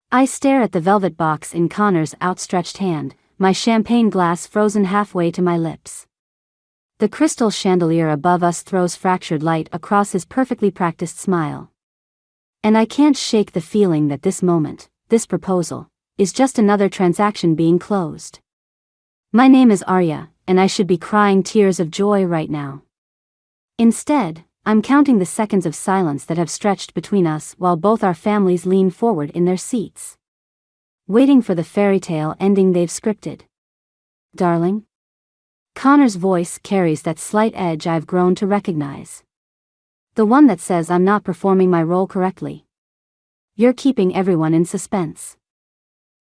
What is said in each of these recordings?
I stare at the velvet box in Connor's outstretched hand, my champagne glass frozen halfway to my lips. The crystal chandelier above us throws fractured light across his perfectly practiced smile. And I can't shake the feeling that this moment, this proposal, is just another transaction being closed. My name is Arya, and I should be crying tears of joy right now. Instead, I'm counting the seconds of silence that have stretched between us while both our families lean forward in their seats, waiting for the fairy tale ending they've scripted. Darling? Connor's voice carries that slight edge I've grown to recognize. The one that says I'm not performing my role correctly. You're keeping everyone in suspense.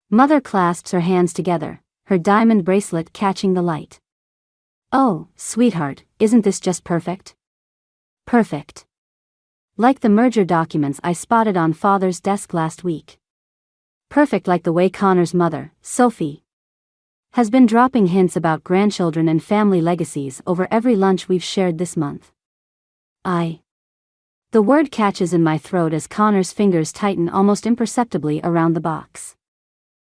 Mother clasps her hands together, her diamond bracelet catching the light. Oh, sweetheart, isn't this just perfect? Perfect. Like the merger documents I spotted on Father's desk last week. Perfect like the way Connor's mother, Sophie, has been dropping hints about grandchildren and family legacies over every lunch we've shared this month. The word catches in my throat as Connor's fingers tighten almost imperceptibly around the box.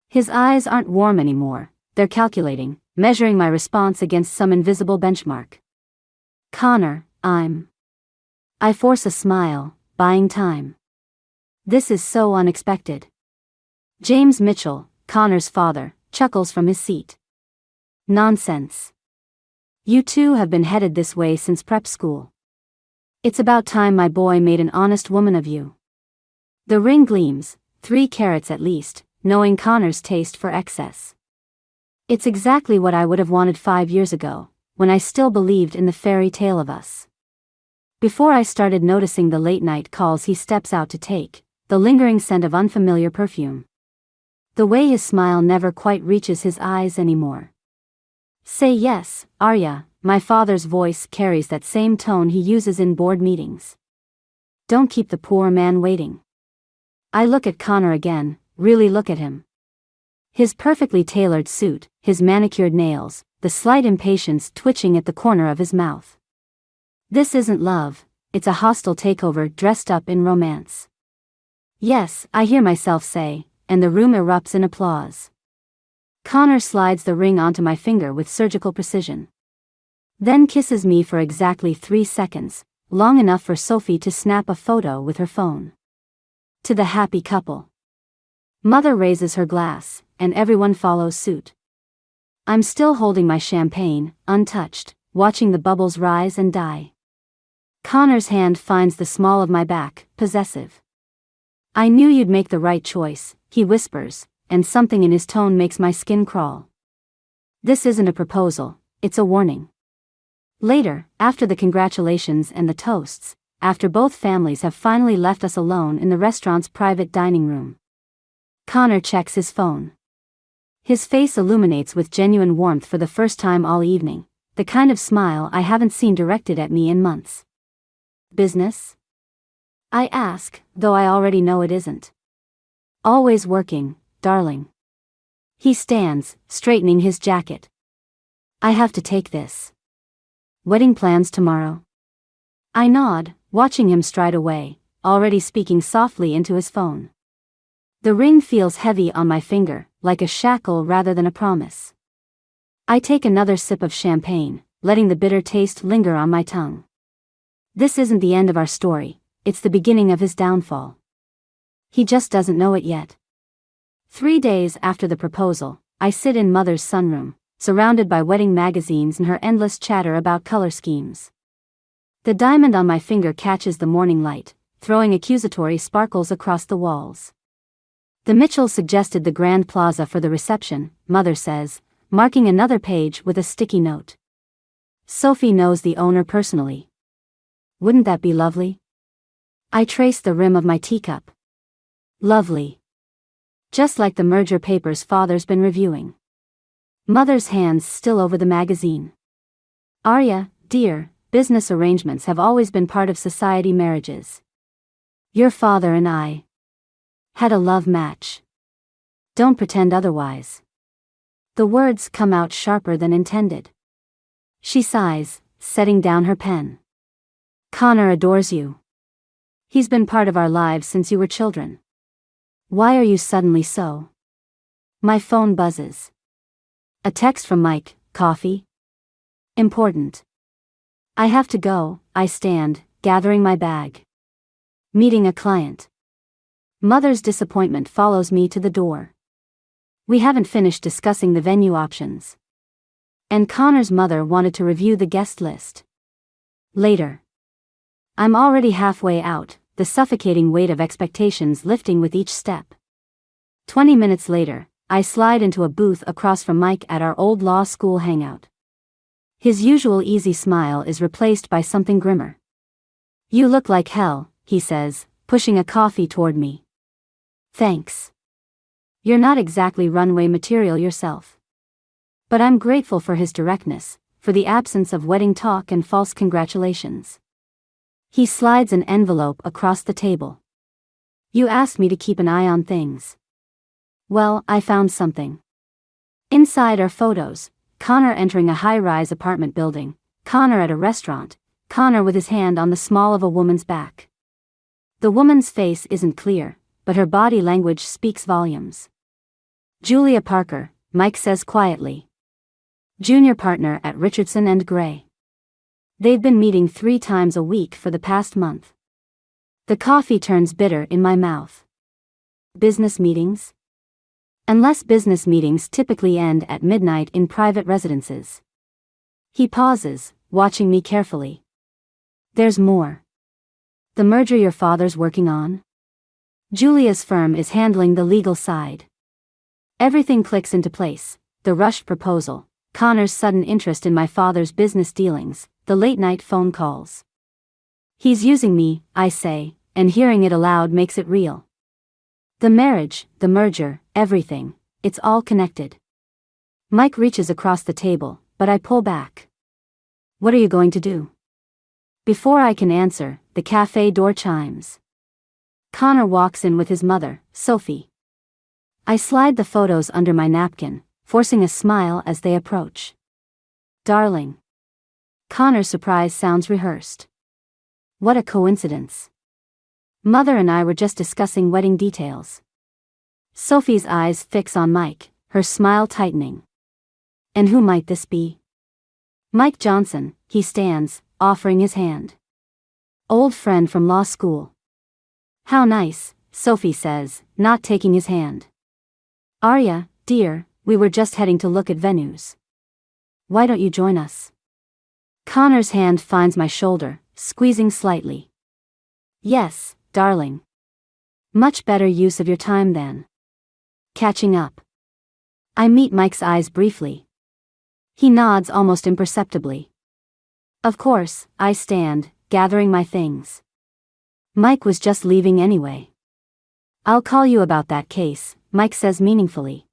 His eyes aren't warm anymore, they're calculating, measuring my response against some invisible benchmark. Connor, I force a smile, buying time. This is so unexpected. James Mitchell, Connor's father, chuckles from his seat. Nonsense. You two have been headed this way since prep school. It's about time my boy made an honest woman of you. The ring gleams, 3 carats at least, knowing Connor's taste for excess. It's exactly what I would have wanted 5 years ago, when I still believed in the fairy tale of us. Before I started noticing the late-night calls he steps out to take, the lingering scent of unfamiliar perfume. The way his smile never quite reaches his eyes anymore. Say yes, Arya, my father's voice carries that same tone he uses in board meetings. Don't keep the poor man waiting. I look at Connor again, really look at him. His perfectly tailored suit, his manicured nails, the slight impatience twitching at the corner of his mouth. This isn't love, it's a hostile takeover dressed up in romance. Yes, I hear myself say, and the room erupts in applause. Connor slides the ring onto my finger with surgical precision. Then kisses me for exactly 3 seconds, long enough for Sophie to snap a photo with her phone. To the happy couple. Mother raises her glass, and everyone follows suit. I'm still holding my champagne, untouched, watching the bubbles rise and die. Connor's hand finds the small of my back, possessive. I knew you'd make the right choice, he whispers, and something in his tone makes my skin crawl. This isn't a proposal, it's a warning. Later, after the congratulations and the toasts, after both families have finally left us alone in the restaurant's private dining room, Connor checks his phone. His face illuminates with genuine warmth for the first time all evening, the kind of smile I haven't seen directed at me in months. Business? I ask, though I already know it isn't. Always working, darling. He stands, straightening his jacket. I have to take this. Wedding plans tomorrow? I nod, watching him stride away, already speaking softly into his phone. The ring feels heavy on my finger, like a shackle rather than a promise. I take another sip of champagne, letting the bitter taste linger on my tongue. This isn't the end of our story, it's the beginning of his downfall. He just doesn't know it yet. 3 days after the proposal, I sit in Mother's sunroom, surrounded by wedding magazines and her endless chatter about color schemes. The diamond on my finger catches the morning light, throwing accusatory sparkles across the walls. The Mitchells suggested the Grand Plaza for the reception, Mother says, marking another page with a sticky note. Sophie knows the owner personally. Wouldn't that be lovely? I trace the rim of my teacup. Lovely. Just like the merger papers Father's been reviewing. Mother's hands still over the magazine. Arya, dear, business arrangements have always been part of society marriages. Your father and I had a love match. Don't pretend otherwise. The words come out sharper than intended. She sighs, setting down her pen. Connor adores you. He's been part of our lives since you were children. Why are you suddenly so? My phone buzzes. A text from Mike. Coffee? Important. I have to go. I stand, gathering my bag. Meeting a client. Mother's disappointment follows me to the door. We haven't finished discussing the venue options. And Connor's mother wanted to review the guest list. Later. I'm already halfway out, the suffocating weight of expectations lifting with each step. 20 minutes later, I slide into a booth across from Mike at our old law school hangout. His usual easy smile is replaced by something grimmer. You look like hell, he says, pushing a coffee toward me. Thanks. You're not exactly runway material yourself. But I'm grateful for his directness, for the absence of wedding talk and false congratulations. He slides an envelope across the table. You asked me to keep an eye on things. Well, I found something. Inside are photos: Connor entering a high-rise apartment building, Connor at a restaurant, Connor with his hand on the small of a woman's back. The woman's face isn't clear, but her body language speaks volumes. Julia Parker, Mike says quietly. Junior partner at Richardson and Gray. They've been meeting 3 times a week for the past month. The coffee turns bitter in my mouth. Business meetings? Unless business meetings typically end at midnight in private residences. He pauses, watching me carefully. There's more. The merger your father's working on? Julia's firm is handling the legal side. Everything clicks into place: the rushed proposal, Connor's sudden interest in my father's business dealings, the late-night phone calls. He's using me, I say, and hearing it aloud makes it real. The marriage, the merger, everything, it's all connected. Mike reaches across the table, but I pull back. What are you going to do? Before I can answer, the cafe door chimes. Connor walks in with his mother, Sophie. I slide the photos under my napkin, forcing a smile as they approach. Darling. Connor's surprise sounds rehearsed. What a coincidence. Mother and I were just discussing wedding details. Sophie's eyes fix on Mike, her smile tightening. And who might this be? Mike Johnson. He stands, offering his hand. Old friend from law school. How nice, Sophie says, not taking his hand. Arya, dear, we were just heading to look at venues. Why don't you join us? Connor's hand finds my shoulder, squeezing slightly. Yes, darling. Much better use of your time then. Catching up. I meet Mike's eyes briefly. He nods almost imperceptibly. Of course, I stand, gathering my things. Mike was just leaving anyway. I'll call you about that case, Mike says meaningfully.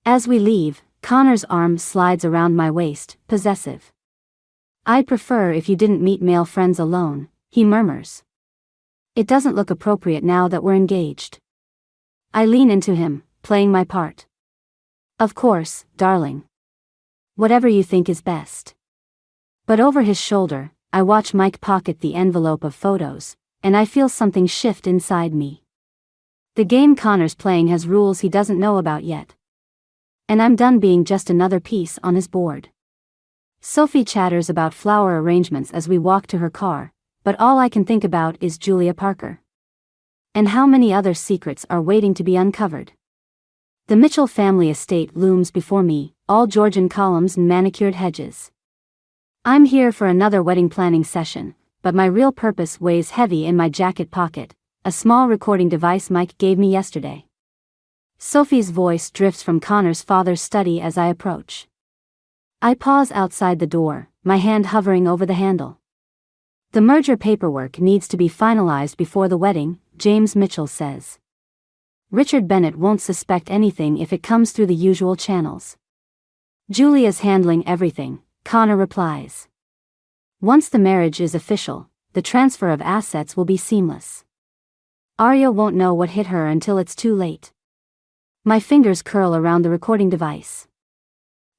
As we leave, Connor's arm slides around my waist, possessive. I'd prefer if you didn't meet male friends alone, he murmurs. It doesn't look appropriate now that we're engaged. I lean into him, playing my part. Of course, darling. Whatever you think is best. But over his shoulder, I watch Mike pocket the envelope of photos, and I feel something shift inside me. The game Connor's playing has rules he doesn't know about yet. And I'm done being just another piece on his board. Sophie chatters about flower arrangements as we walk to her car, but all I can think about is Julia Parker. And how many other secrets are waiting to be uncovered. The Mitchell family estate looms before me, all Georgian columns and manicured hedges. I'm here for another wedding planning session, but my real purpose weighs heavy in my jacket pocket, a small recording device Mike gave me yesterday. Sophie's voice drifts from Connor's father's study as I approach. I pause outside the door, my hand hovering over the handle. The merger paperwork needs to be finalized before the wedding, James Mitchell says. Richard Bennett won't suspect anything if it comes through the usual channels. Julia's handling everything, Connor replies. Once the marriage is official, the transfer of assets will be seamless. Arya won't know what hit her until it's too late. My fingers curl around the recording device.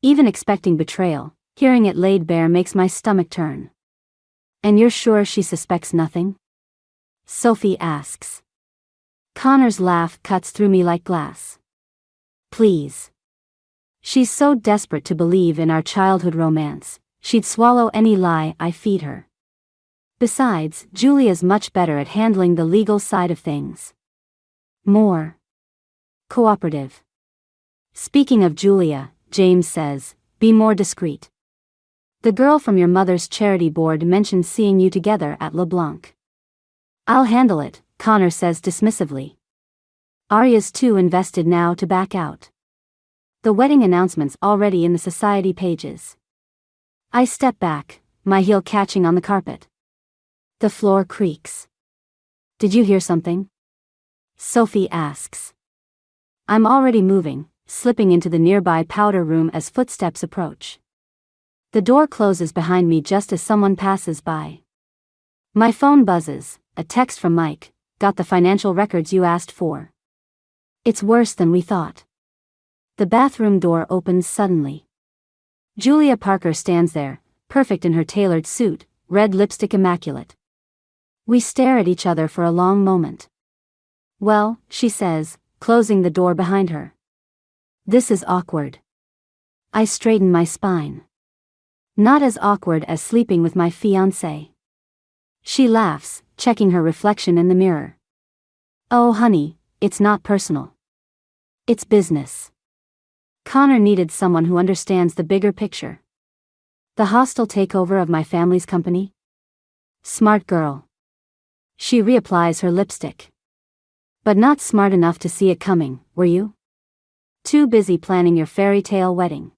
Even expecting betrayal, hearing it laid bare makes my stomach turn. And you're sure she suspects nothing? Sophie asks. Connor's laugh cuts through me like glass. Please. She's so desperate to believe in our childhood romance, she'd swallow any lie I feed her. Besides, Julia's much better at handling the legal side of things. More cooperative. Speaking of Julia, James says, be more discreet. The girl from your mother's charity board mentioned seeing you together at LeBlanc. I'll handle it, Connor says dismissively. Arya's too invested now to back out. The wedding announcement's already in the society pages. I step back, my heel catching on the carpet. The floor creaks. Did you hear something? Sophie asks. I'm already moving, slipping into the nearby powder room as footsteps approach. The door closes behind me just as someone passes by. My phone buzzes, a text from Mike, got the financial records you asked for. It's worse than we thought. The bathroom door opens suddenly. Julia Parker stands there, perfect in her tailored suit, red lipstick immaculate. We stare at each other for a long moment. Well, she says, closing the door behind her. This is awkward. I straighten my spine. Not as awkward as sleeping with my fiancé. She laughs, checking her reflection in the mirror. Oh honey, it's not personal. It's business. Connor needed someone who understands the bigger picture. The hostile takeover of my family's company? Smart girl. She reapplies her lipstick. But not smart enough to see it coming, were you? Too busy planning your fairy tale wedding.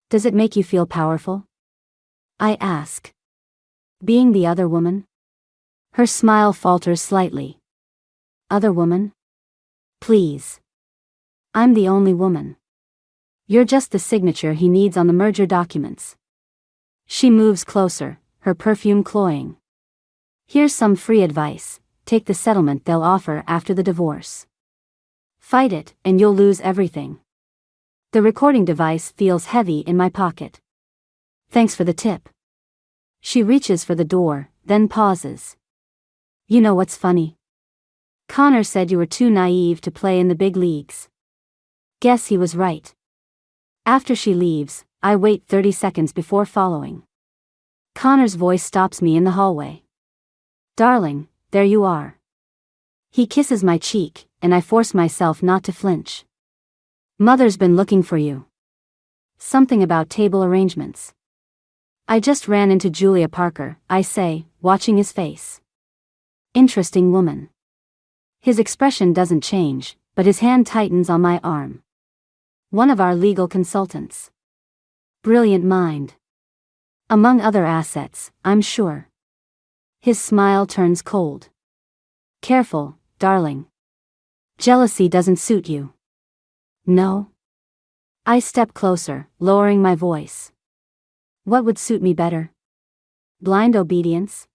Does it make you feel powerful? I ask. Being the other woman? Her smile falters slightly. Other woman? Please. I'm the only woman. You're just the signature he needs on the merger documents. She moves closer, her perfume cloying. Here's some free advice, take the settlement they'll offer after the divorce. Fight it, and you'll lose everything. The recording device feels heavy in my pocket. Thanks for the tip. She reaches for the door, then pauses. You know what's funny? Connor said you were too naive to play in the big leagues. Guess he was right. After she leaves, I wait 30 seconds before following. Connor's voice stops me in the hallway. Darling, there you are. He kisses my cheek, and I force myself not to flinch. Mother's been looking for you. Something about table arrangements. I just ran into Julia Parker, I say, watching his face. Interesting woman. His expression doesn't change, but his hand tightens on my arm. One of our legal consultants. Brilliant mind. Among other assets, I'm sure. His smile turns cold. Careful, darling. Jealousy doesn't suit you. No? I step closer, lowering my voice. What would suit me better? Blind obedience?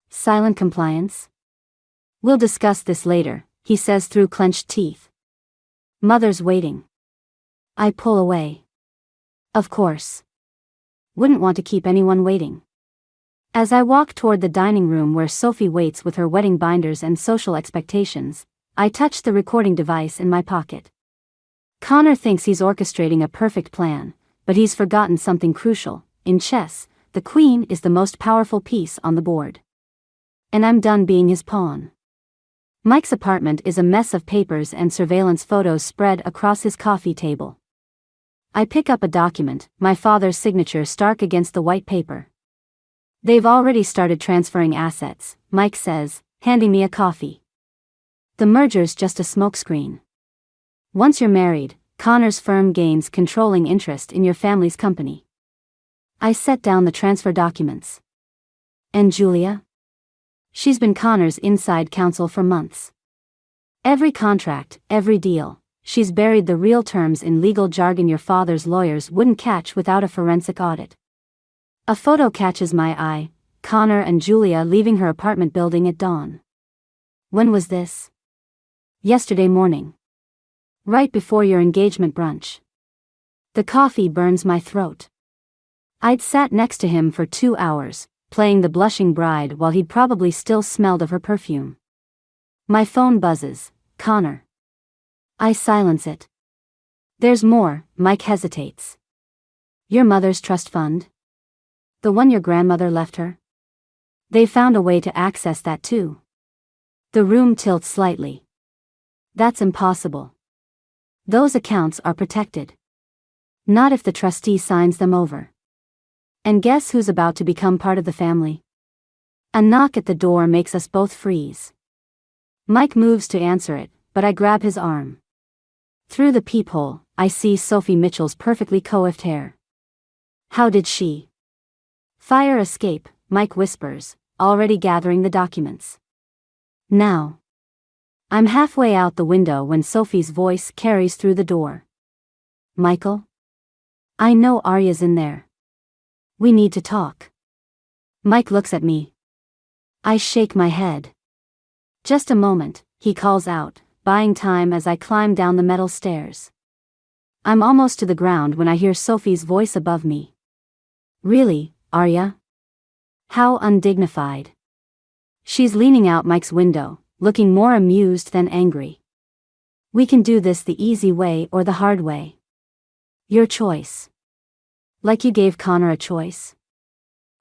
Silent compliance? We'll discuss this later, he says through clenched teeth. Mother's waiting. I pull away. Of course. Wouldn't want to keep anyone waiting. As I walk toward the dining room where Sophie waits with her wedding binders and social expectations, I touch the recording device in my pocket. Connor thinks he's orchestrating a perfect plan, but he's forgotten something crucial. In chess, the queen is the most powerful piece on the board. And I'm done being his pawn. Mike's apartment is a mess of papers and surveillance photos spread across his coffee table. I pick up a document, my father's signature stark against the white paper. They've already started transferring assets, Mike says, handing me a coffee. The merger's just a smokescreen. Once you're married, Connor's firm gains controlling interest in your family's company. I set down the transfer documents. And Julia? She's been Connor's inside counsel for months. Every contract, every deal, she's buried the real terms in legal jargon your father's lawyers wouldn't catch without a forensic audit. A photo catches my eye, Connor and Julia leaving her apartment building at dawn. When was this? Yesterday morning. Right before your engagement brunch. The coffee burns my throat. I'd sat next to him for 2 hours, playing the blushing bride while he'd probably still smelled of her perfume. My phone buzzes. Connor. I silence it. There's more. Mike hesitates. Your mother's trust fund? The one your grandmother left her? They found a way to access that too. The room tilts slightly. That's impossible. Those accounts are protected. Not if the trustee signs them over. And guess who's about to become part of the family? A knock at the door makes us both freeze. Mike moves to answer it, but I grab his arm. Through the peephole, I see Sophie Mitchell's perfectly coiffed hair. How did she? Fire escape, Mike whispers, already gathering the documents. Now. I'm halfway out the window when Sophie's voice carries through the door. Michael? I know Arya's in there. We need to talk. Mike looks at me. I shake my head. Just a moment, he calls out, buying time as I climb down the metal stairs. I'm almost to the ground when I hear Sophie's voice above me. Really, Arya? How undignified. She's leaning out Mike's window, looking more amused than angry. We can do this the easy way or the hard way. Your choice. Like you gave Connor a choice?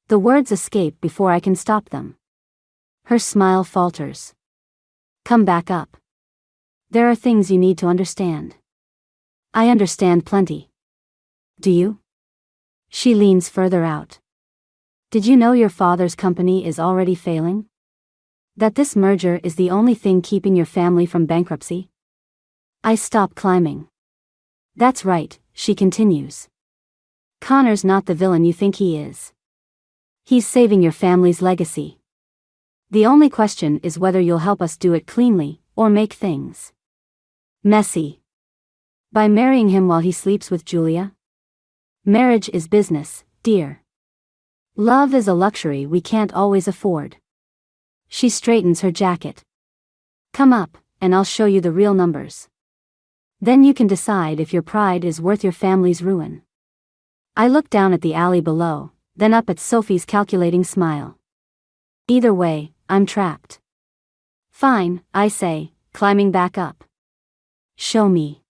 The words escape before I can stop them. Her smile falters. Come back up. There are things you need to understand. I understand plenty. Do you? She leans further out. Did you know your father's company is already failing? That this merger is the only thing keeping your family from bankruptcy? I stop climbing. That's right, she continues. Connor's not the villain you think he is. He's saving your family's legacy. The only question is whether you'll help us do it cleanly, or make things messy. By marrying him while he sleeps with Julia? Marriage is business, dear. Love is a luxury we can't always afford. She straightens her jacket. Come up, and I'll show you the real numbers. Then you can decide if your pride is worth your family's ruin. I look down at the alley below, then up at Sophie's calculating smile. Either way, I'm trapped. Fine, I say, climbing back up. Show me.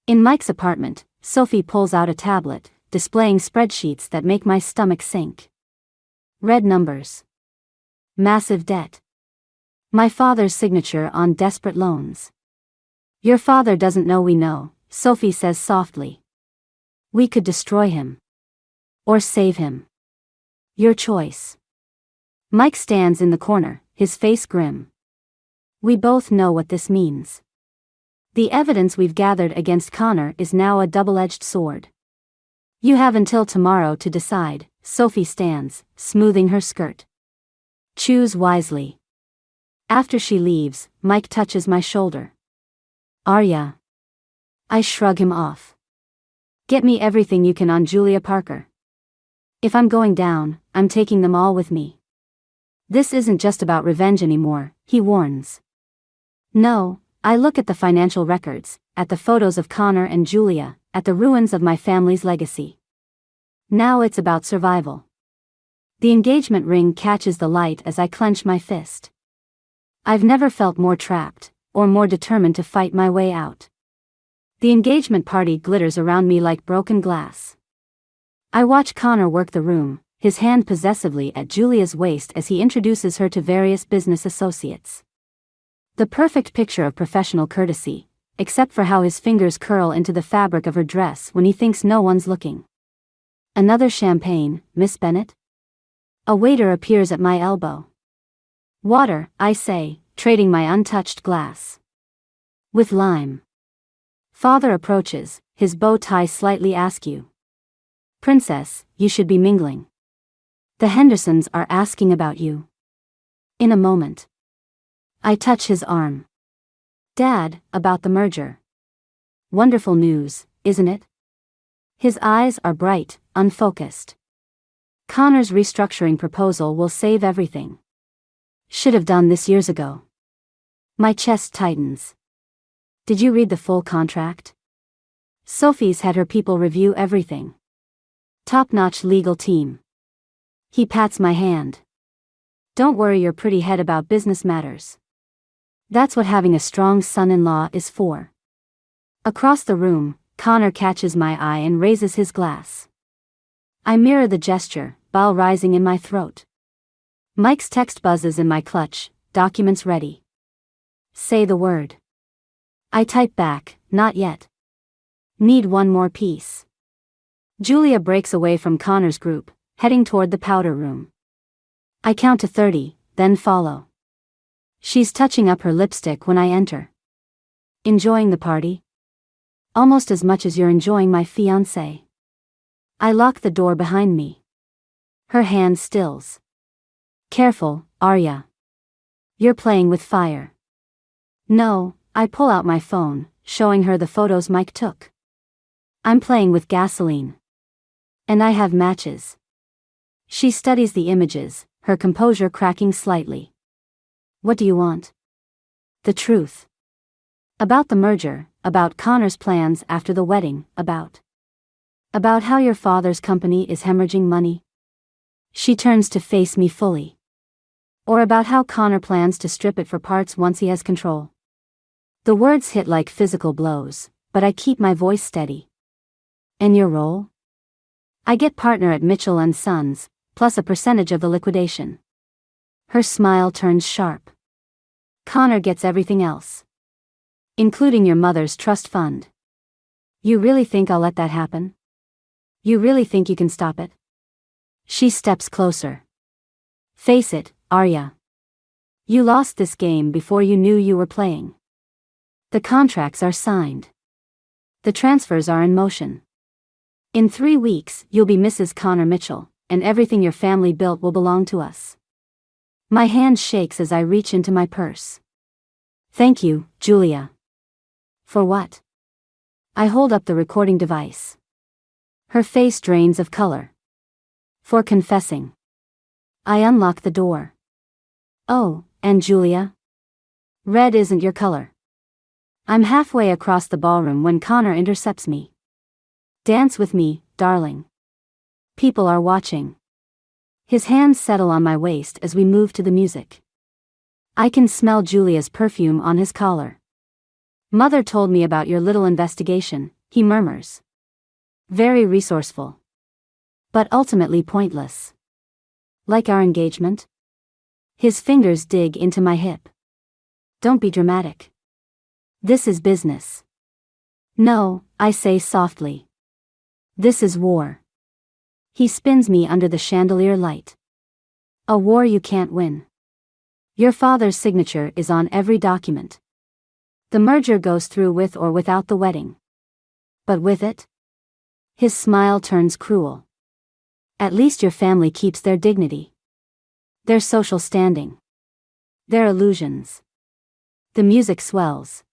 In Mike's apartment, Sophie pulls out a tablet, displaying spreadsheets that make my stomach sink. Red numbers. Massive debt. My father's signature on desperate loans. Your father doesn't know we know, Sophie says softly. We could destroy him. Or save him. Your choice. Mike stands in the corner, his face grim. We both know what this means. The evidence we've gathered against Connor is now a double-edged sword. You have until tomorrow to decide, Sophie stands, smoothing her skirt. Choose wisely. After she leaves, Mike touches my shoulder. Arya. I shrug him off. Get me everything you can on Julia Parker. If I'm going down, I'm taking them all with me. This isn't just about revenge anymore, he warns. No, I look at the financial records, at the photos of Connor and Julia, at the ruins of my family's legacy. Now it's about survival. The engagement ring catches the light as I clench my fist. I've never felt more trapped, or more determined to fight my way out. The engagement party glitters around me like broken glass. I watch Connor work the room, his hand possessively at Julia's waist as he introduces her to various business associates. The perfect picture of professional courtesy, except for how his fingers curl into the fabric of her dress when he thinks no one's looking. Another champagne, Miss Bennet? A waiter appears at my elbow. Water, I say, trading my untouched glass. With lime. Father approaches, his bow tie slightly askew. Princess, you should be mingling. The Hendersons are asking about you. In a moment. I touch his arm. Dad, about the merger. Wonderful news, isn't it? His eyes are bright, unfocused. Connor's restructuring proposal will save everything. Should have done this years ago. My chest tightens. Did you read the full contract? Sophie's had her people review everything. Top-notch legal team. He pats my hand. Don't worry your pretty head about business matters. That's what having a strong son-in-law is for. Across the room, Connor catches my eye and raises his glass. I mirror the gesture, bile rising in my throat. Mike's text buzzes in my clutch, documents ready. Say the word. I type back, not yet. Need one more piece. Julia breaks away from Connor's group, heading toward the powder room. I count to 30, then follow. She's touching up her lipstick when I enter. Enjoying the party? Almost as much as you're enjoying my fiancé. I lock the door behind me. Her hand stills. Careful, Arya. You're playing with fire. No, I pull out my phone, showing her the photos Mike took. I'm playing with gasoline. And I have matches. She studies the images, her composure cracking slightly. What do you want? The truth. About the merger, about Connor's plans after the wedding, about how your father's company is hemorrhaging money. She turns to face me fully. Or about how Connor plans to strip it for parts once he has control. The words hit like physical blows, but I keep my voice steady. And your role? I get partner at Mitchell & Sons, plus a percentage of the liquidation. Her smile turns sharp. Connor gets everything else. Including your mother's trust fund. You really think I'll let that happen? You really think you can stop it? She steps closer. Face it, Arya. You lost this game before you knew you were playing. The contracts are signed. The transfers are in motion. In 3 weeks, you'll be Mrs. Connor Mitchell, and everything your family built will belong to us. My hand shakes as I reach into my purse. Thank you, Julia. For what? I hold up the recording device. Her face drains of color. For confessing. I unlock the door. Oh, and Julia? Red isn't your color. I'm halfway across the ballroom when Connor intercepts me. Dance with me, darling. People are watching. His hands settle on my waist as we move to the music. I can smell Julia's perfume on his collar. Mother told me about your little investigation, he murmurs. Very resourceful. But ultimately pointless. Like our engagement? His fingers dig into my hip. Don't be dramatic. This is business. No, I say softly. This is war. He spins me under the chandelier light. A war you can't win. Your father's signature is on every document. The merger goes through with or without the wedding. But with it? His smile turns cruel. At least your family keeps their dignity. Their social standing. Their illusions. The music swells.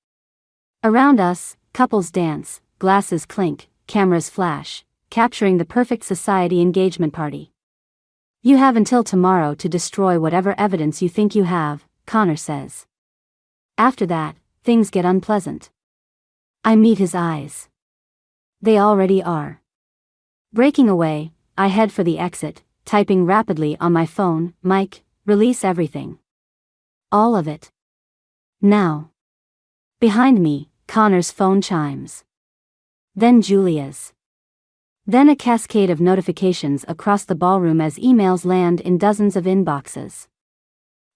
Around us, couples dance, glasses clink, cameras flash, capturing the perfect society engagement party. You have until tomorrow to destroy whatever evidence you think you have, Connor says. After that, things get unpleasant. I meet his eyes. They already are. Breaking away, I head for the exit, typing rapidly on my phone, Mike, release everything. All of it. Now. Behind me, Connor's phone chimes. Then Julia's. Then a cascade of notifications across the ballroom as emails land in dozens of inboxes.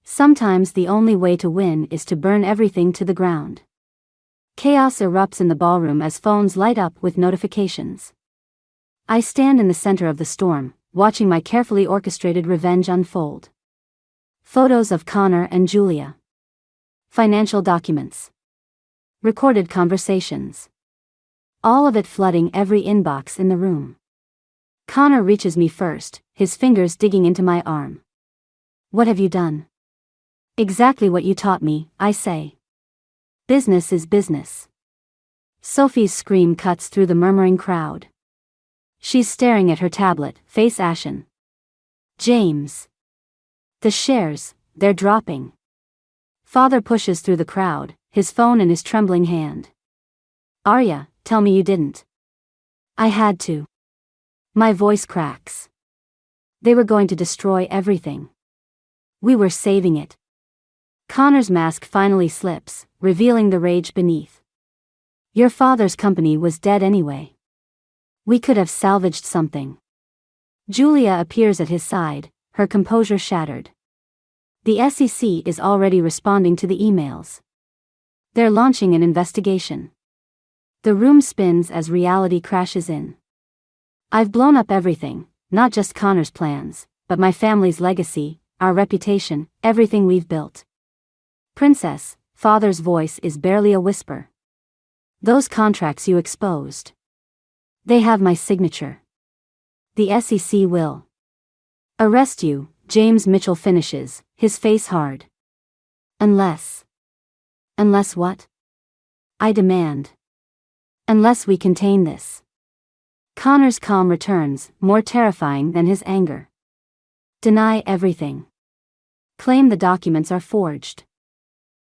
Sometimes the only way to win is to burn everything to the ground. Chaos erupts in the ballroom as phones light up with notifications. I stand in the center of the storm, watching my carefully orchestrated revenge unfold. Photos of Connor and Julia. Financial documents. Recorded conversations. All of it flooding every inbox in the room. Connor reaches me first, his fingers digging into my arm. What have you done? Exactly what you taught me, I say. Business is business. Sophie's scream cuts through the murmuring crowd. She's staring at her tablet, face ashen. James. The shares, they're dropping. Father pushes through the crowd, his phone in his trembling hand. Arya, tell me you didn't. I had to. My voice cracks. They were going to destroy everything. We were saving it. Connor's mask finally slips, revealing the rage beneath. Your father's company was dead anyway. We could have salvaged something. Julia appears at his side, her composure shattered. The SEC is already responding to the emails. They're launching an investigation. The room spins as reality crashes in. I've blown up everything, not just Connor's plans, but my family's legacy, our reputation, everything we've built. Princess, father's voice is barely a whisper. Those contracts you exposed. They have my signature. The SEC will arrest you, James Mitchell finishes, his face hard. Unless what? I demand. Unless we contain this. Connor's calm returns, more terrifying than his anger. Deny everything. Claim the documents are forged.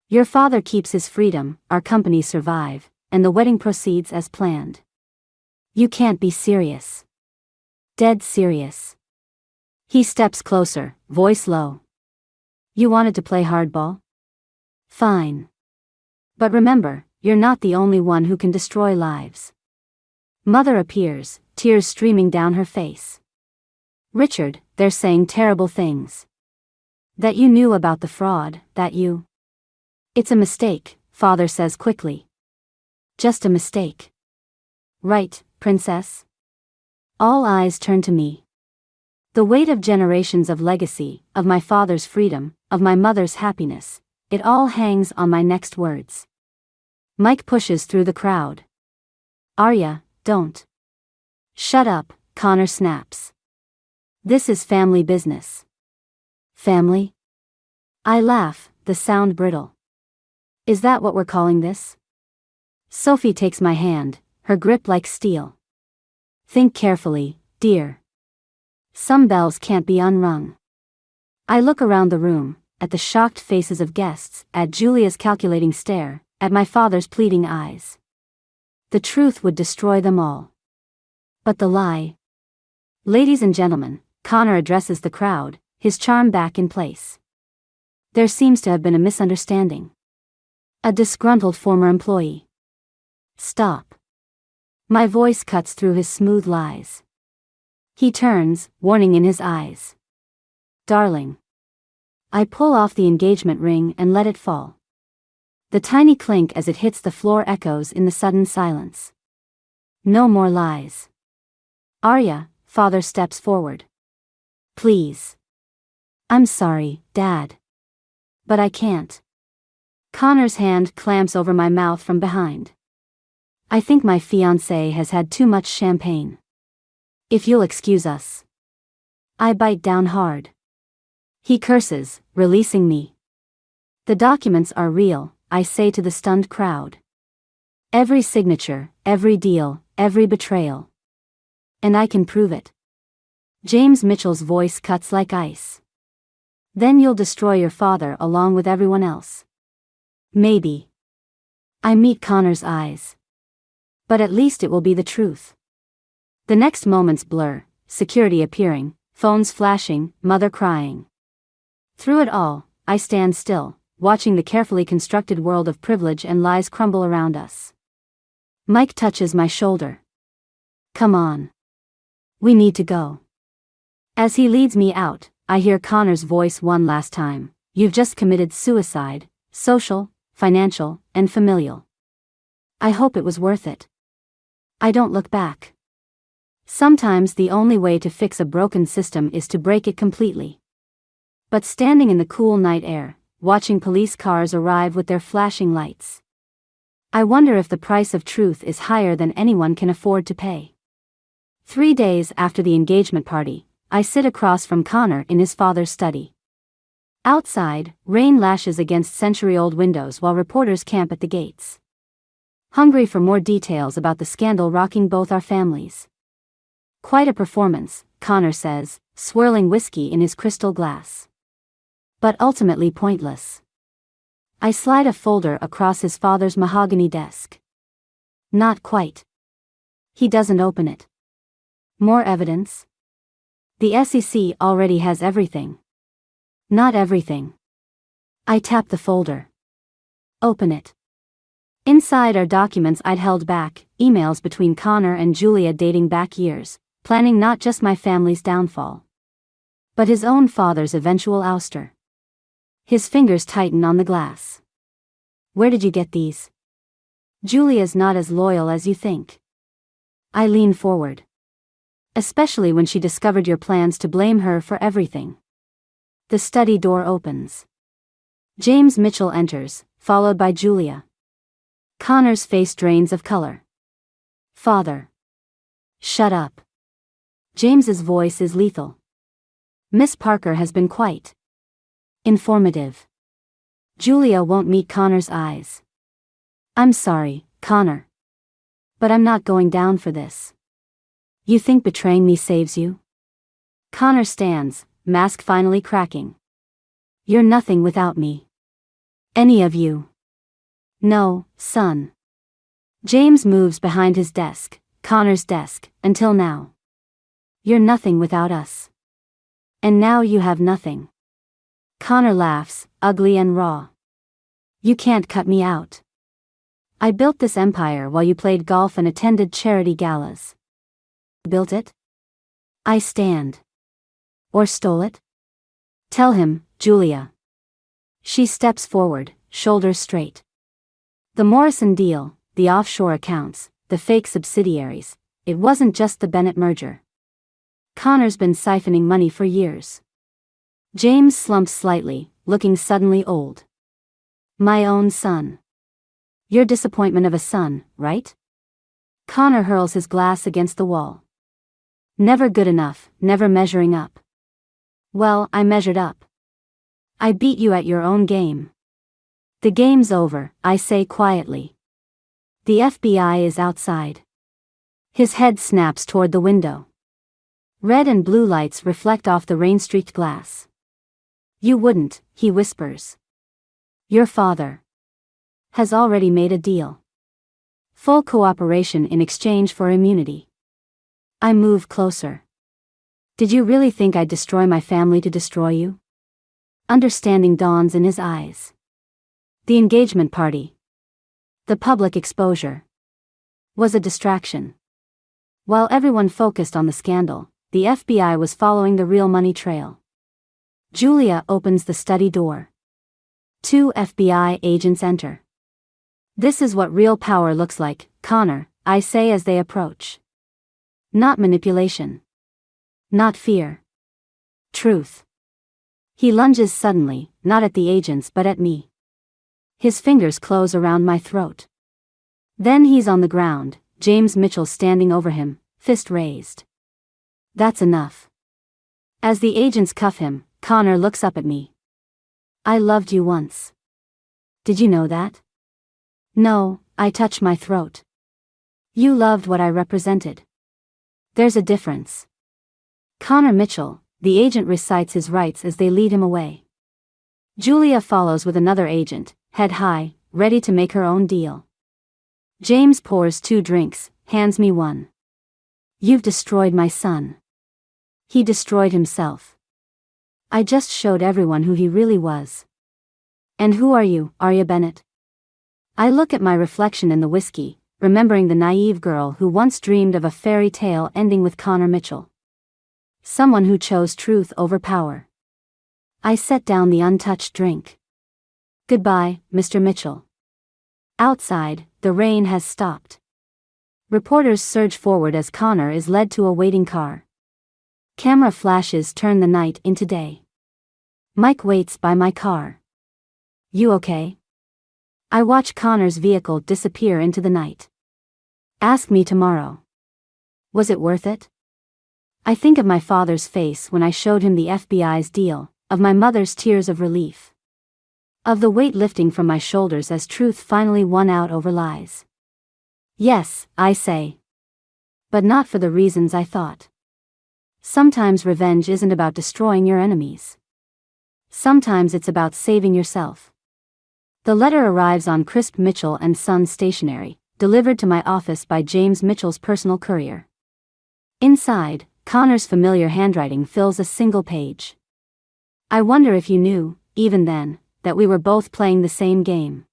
Your father keeps his freedom, our companies survive, and the wedding proceeds as planned. You can't be serious. Dead serious. He steps closer, voice low. You wanted to play hardball? Fine. But remember, you're not the only one who can destroy lives. Mother appears, tears streaming down her face. Richard, they're saying terrible things. That you knew about the fraud, that you... It's a mistake, father says quickly. Just a mistake. Right, princess? All eyes turn to me. The weight of generations of legacy, of my father's freedom, of my mother's happiness, it all hangs on my next words. Mike pushes through the crowd. Arya, don't. Shut up, Connor snaps. This is family business. Family? I laugh, the sound brittle. Is that what we're calling this? Sophie takes my hand, her grip like steel. Think carefully, dear. Some bells can't be unrung. I look around the room, at the shocked faces of guests, at Julia's calculating stare, at my father's pleading eyes. The truth would destroy them all. But the lie... Ladies and gentlemen, Connor addresses the crowd, his charm back in place. There seems to have been a misunderstanding. A disgruntled former employee. Stop. My voice cuts through his smooth lies. He turns, warning in his eyes. Darling. I pull off the engagement ring and let it fall. The tiny clink as it hits the floor echoes in the sudden silence. No more lies. Arya, father steps forward. Please. I'm sorry, Dad. But I can't. Connor's hand clamps over my mouth from behind. I think my fiancé has had too much champagne. If you'll excuse us. I bite down hard. He curses, releasing me. The documents are real, I say to the stunned crowd. Every signature, every deal, every betrayal. And I can prove it. James Mitchell's voice cuts like ice. Then you'll destroy your father along with everyone else. Maybe. I meet Connor's eyes. But at least it will be the truth. The next moments blur, security appearing, phones flashing, mother crying. Through it all, I stand still, watching the carefully constructed world of privilege and lies crumble around us. Mike touches my shoulder. Come on. We need to go. As he leads me out, I hear Connor's voice one last time. You've just committed suicide, social, financial, and familial. I hope it was worth it. I don't look back. Sometimes the only way to fix a broken system is to break it completely. But standing in the cool night air, watching police cars arrive with their flashing lights, I wonder if the price of truth is higher than anyone can afford to pay. 3 days after the engagement party, I sit across from Connor in his father's study. Outside, rain lashes against century-old windows while reporters camp at the gates. Hungry for more details about the scandal rocking both our families. Quite a performance, Connor says, swirling whiskey in his crystal glass. But ultimately pointless. I slide a folder across his father's mahogany desk. Not quite. He doesn't open it. More evidence? The SEC already has everything. Not everything. I tap the folder. Open it. Inside are documents I'd held back, emails between Connor and Julia dating back years, planning not just my family's downfall, but his own father's eventual ouster. His fingers tighten on the glass. Where did you get these? Julia's not as loyal as you think. I lean forward. Especially when she discovered your plans to blame her for everything. The study door opens. James Mitchell enters, followed by Julia. Connor's face drains of color. Father. Shut up. James's voice is lethal. Miss Parker has been quite informative. Julia won't meet Connor's eyes. I'm sorry, Connor. But I'm not going down for this. You think betraying me saves you? Connor stands, mask finally cracking. You're nothing without me. Any of you. No, son. James moves behind his desk, Connor's desk, until now. You're nothing without us. And now you have nothing. Connor laughs, ugly and raw. You can't cut me out. I built this empire while you played golf and attended charity galas. Built it? I stand. Or stole it? Tell him, Julia. She steps forward, shoulders straight. The Morrison deal, the offshore accounts, the fake subsidiaries, it wasn't just the Bennett merger. Connor's been siphoning money for years. James slumps slightly, looking suddenly old. My own son. Your disappointment of a son, right? Connor hurls his glass against the wall. Never good enough, never measuring up. Well, I measured up. I beat you at your own game. The game's over, I say quietly. The FBI is outside. His head snaps toward the window. Red and blue lights reflect off the rain-streaked glass. You wouldn't, he whispers. Your father has already made a deal. Full cooperation in exchange for immunity. I move closer. Did you really think I'd destroy my family to destroy you? Understanding dawns in his eyes. The engagement party, the public exposure, was a distraction. While everyone focused on the scandal, the FBI was following the real money trail. Julia opens the study door. 2 FBI agents enter. This is what real power looks like, Connor, I say as they approach. Not manipulation. Not fear. Truth. He lunges suddenly, not at the agents but at me. His fingers close around my throat. Then he's on the ground, James Mitchell standing over him, fist raised. That's enough. As the agents cuff him, Connor looks up at me. I loved you once. Did you know that? No, I touch my throat. You loved what I represented. There's a difference. Connor Mitchell, the agent recites his rights as they lead him away. Julia follows with another agent, head high, ready to make her own deal. James pours 2 drinks, hands me one. You've destroyed my son. He destroyed himself. I just showed everyone who he really was. And who are you, Arya Bennett? I look at my reflection in the whiskey, remembering the naive girl who once dreamed of a fairy tale ending with Connor Mitchell. Someone who chose truth over power. I set down the untouched drink. Goodbye, Mr. Mitchell. Outside, the rain has stopped. Reporters surge forward as Connor is led to a waiting car. Camera flashes turn the night into day. Mike waits by my car. You okay? I watch Connor's vehicle disappear into the night. Ask me tomorrow. Was it worth it? I think of my father's face when I showed him the FBI's deal, of my mother's tears of relief. Of the weight lifting from my shoulders as truth finally won out over lies. Yes, I say. But not for the reasons I thought. Sometimes revenge isn't about destroying your enemies. Sometimes it's about saving yourself. The letter arrives on crisp Mitchell & Sons stationery, delivered to my office by James Mitchell's personal courier. Inside, Connor's familiar handwriting fills a single page. I wonder if you knew, even then, that we were both playing the same game.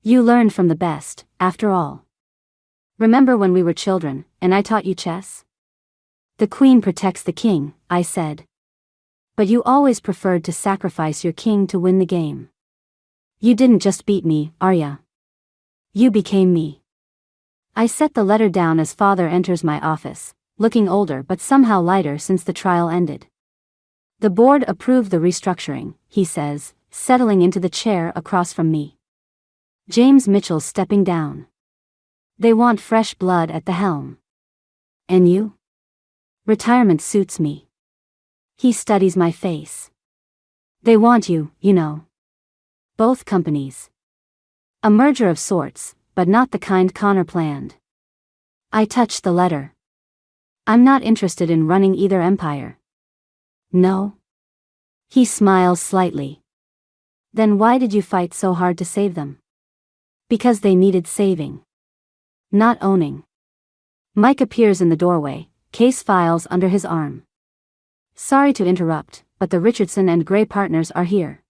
You learned from the best, after all. Remember when we were children, and I taught you chess? The queen protects the king, I said. But you always preferred to sacrifice your king to win the game. You didn't just beat me, Arya. You became me. I set the letter down as father enters my office, looking older but somehow lighter since the trial ended. The board approved the restructuring, he says, settling into the chair across from me. James Mitchell's stepping down. They want fresh blood at the helm. And you? Retirement suits me. He studies my face. They want you, you know. Both companies. A merger of sorts, but not the kind Connor planned. I touched the letter. I'm not interested in running either empire. No? He smiles slightly. Then why did you fight so hard to save them? Because they needed saving. Not owning. Mike appears in the doorway, case files under his arm. Sorry to interrupt, but the Richardson and Gray partners are here.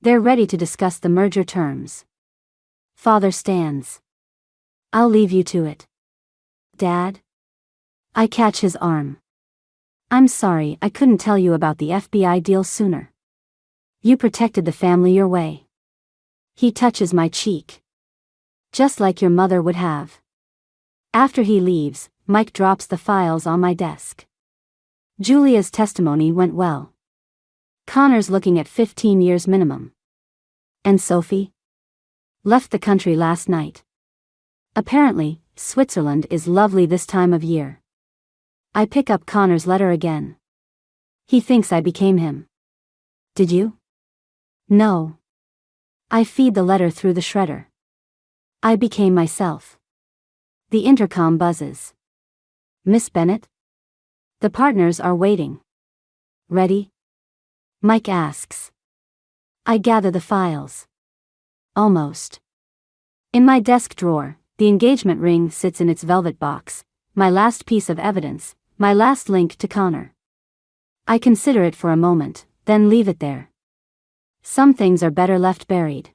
They're ready to discuss the merger terms. Father stands. I'll leave you to it. Dad? I catch his arm. I'm sorry I couldn't tell you about the FBI deal sooner. You protected the family your way. He touches my cheek. Just like your mother would have. After he leaves, Mike drops the files on my desk. Julia's testimony went well. Connor's looking at 15 years minimum. And Sophie? Left the country last night. Apparently, Switzerland is lovely this time of year. I pick up Connor's letter again. He thinks I became him. Did you? No. I feed the letter through the shredder. I became myself. The intercom buzzes. Miss Bennett? The partners are waiting. Ready? Mike asks. I gather the files. Almost. In my desk drawer, the engagement ring sits in its velvet box, my last piece of evidence, my last link to Connor. I consider it for a moment, then leave it there. Some things are better left buried.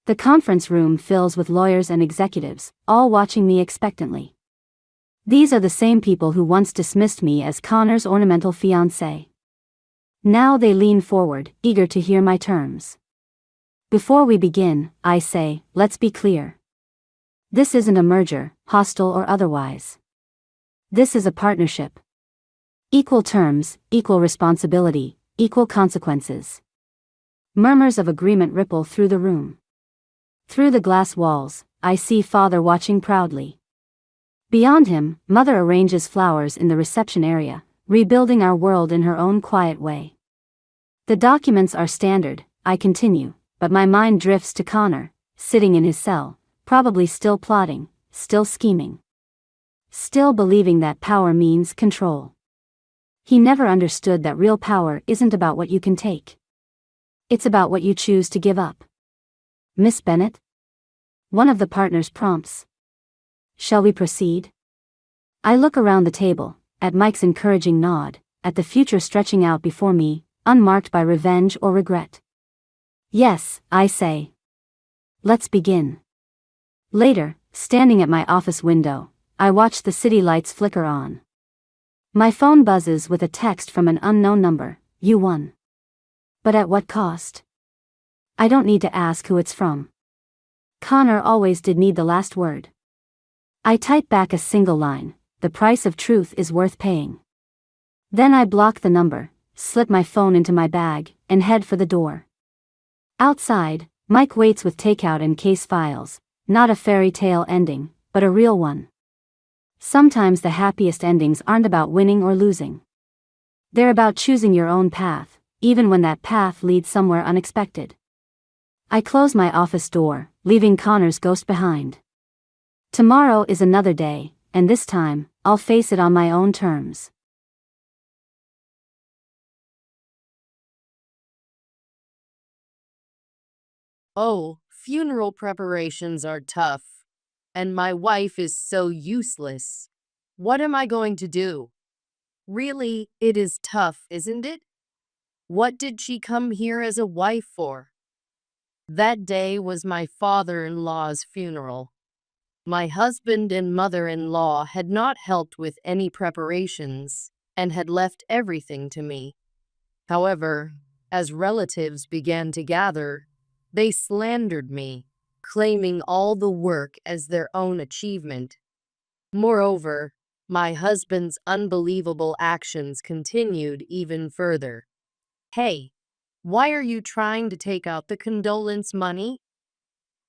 The conference room fills with lawyers and executives, all watching me expectantly. These are the same people who once dismissed me as Connor's ornamental fiancé. Now they lean forward, eager to hear my terms. Before we begin, I say, let's be clear. This isn't a merger, hostile or otherwise. This is a partnership. Equal terms, equal responsibility, equal consequences. Murmurs of agreement ripple through the room. Through the glass walls, I see Father watching proudly. Beyond him, Mother arranges flowers in the reception area, rebuilding our world in her own quiet way. The documents are standard, I continue, but my mind drifts to Connor, sitting in his cell, probably still plotting, still scheming. Still believing that power means control. He never understood that real power isn't about what you can take. It's about what you choose to give up. Miss Bennett? One of the partners prompts. Shall we proceed? I look around the table, at Mike's encouraging nod, at the future stretching out before me, unmarked by revenge or regret. Yes, I say. Let's begin. Later, standing at my office window, I watch the city lights flicker on. My phone buzzes with a text from an unknown number, you won. But at what cost? I don't need to ask who it's from. Connor always did need the last word. I type back a single line, the price of truth is worth paying. Then I block the number, slip my phone into my bag, and head for the door. Outside, Mike waits with takeout and case files, not a fairy tale ending, but a real one. Sometimes the happiest endings aren't about winning or losing. They're about choosing your own path, even when that path leads somewhere unexpected. I close my office door, leaving Connor's ghost behind. Tomorrow is another day, and this time, I'll face it on my own terms. Oh, funeral preparations are tough. And my wife is so useless. What am I going to do? Really, it is tough, isn't it? What did she come here as a wife for? That day was my father-in-law's funeral. My husband and mother-in-law had not helped with any preparations and had left everything to me. However, as relatives began to gather, they slandered me, claiming all the work as their own achievement. Moreover, my husband's unbelievable actions continued even further. Hey, why are you trying to take out the condolence money?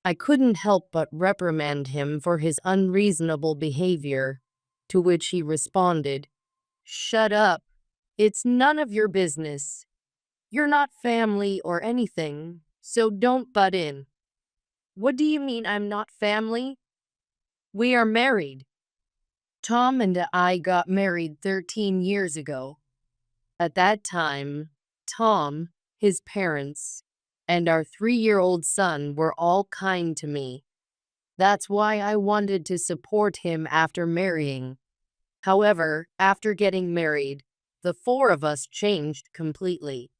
I couldn't help but reprimand him for his unreasonable behavior, to which he responded, "Shut up. It's none of your business. You're not family or anything, so don't butt in." What do you mean I'm not family? We are married. Tom and I got married 13 years ago. At that time, Tom, his parents, and our 3-year-old son were all kind to me. That's why I wanted to support him after marrying. However, after getting married, the four of us changed completely.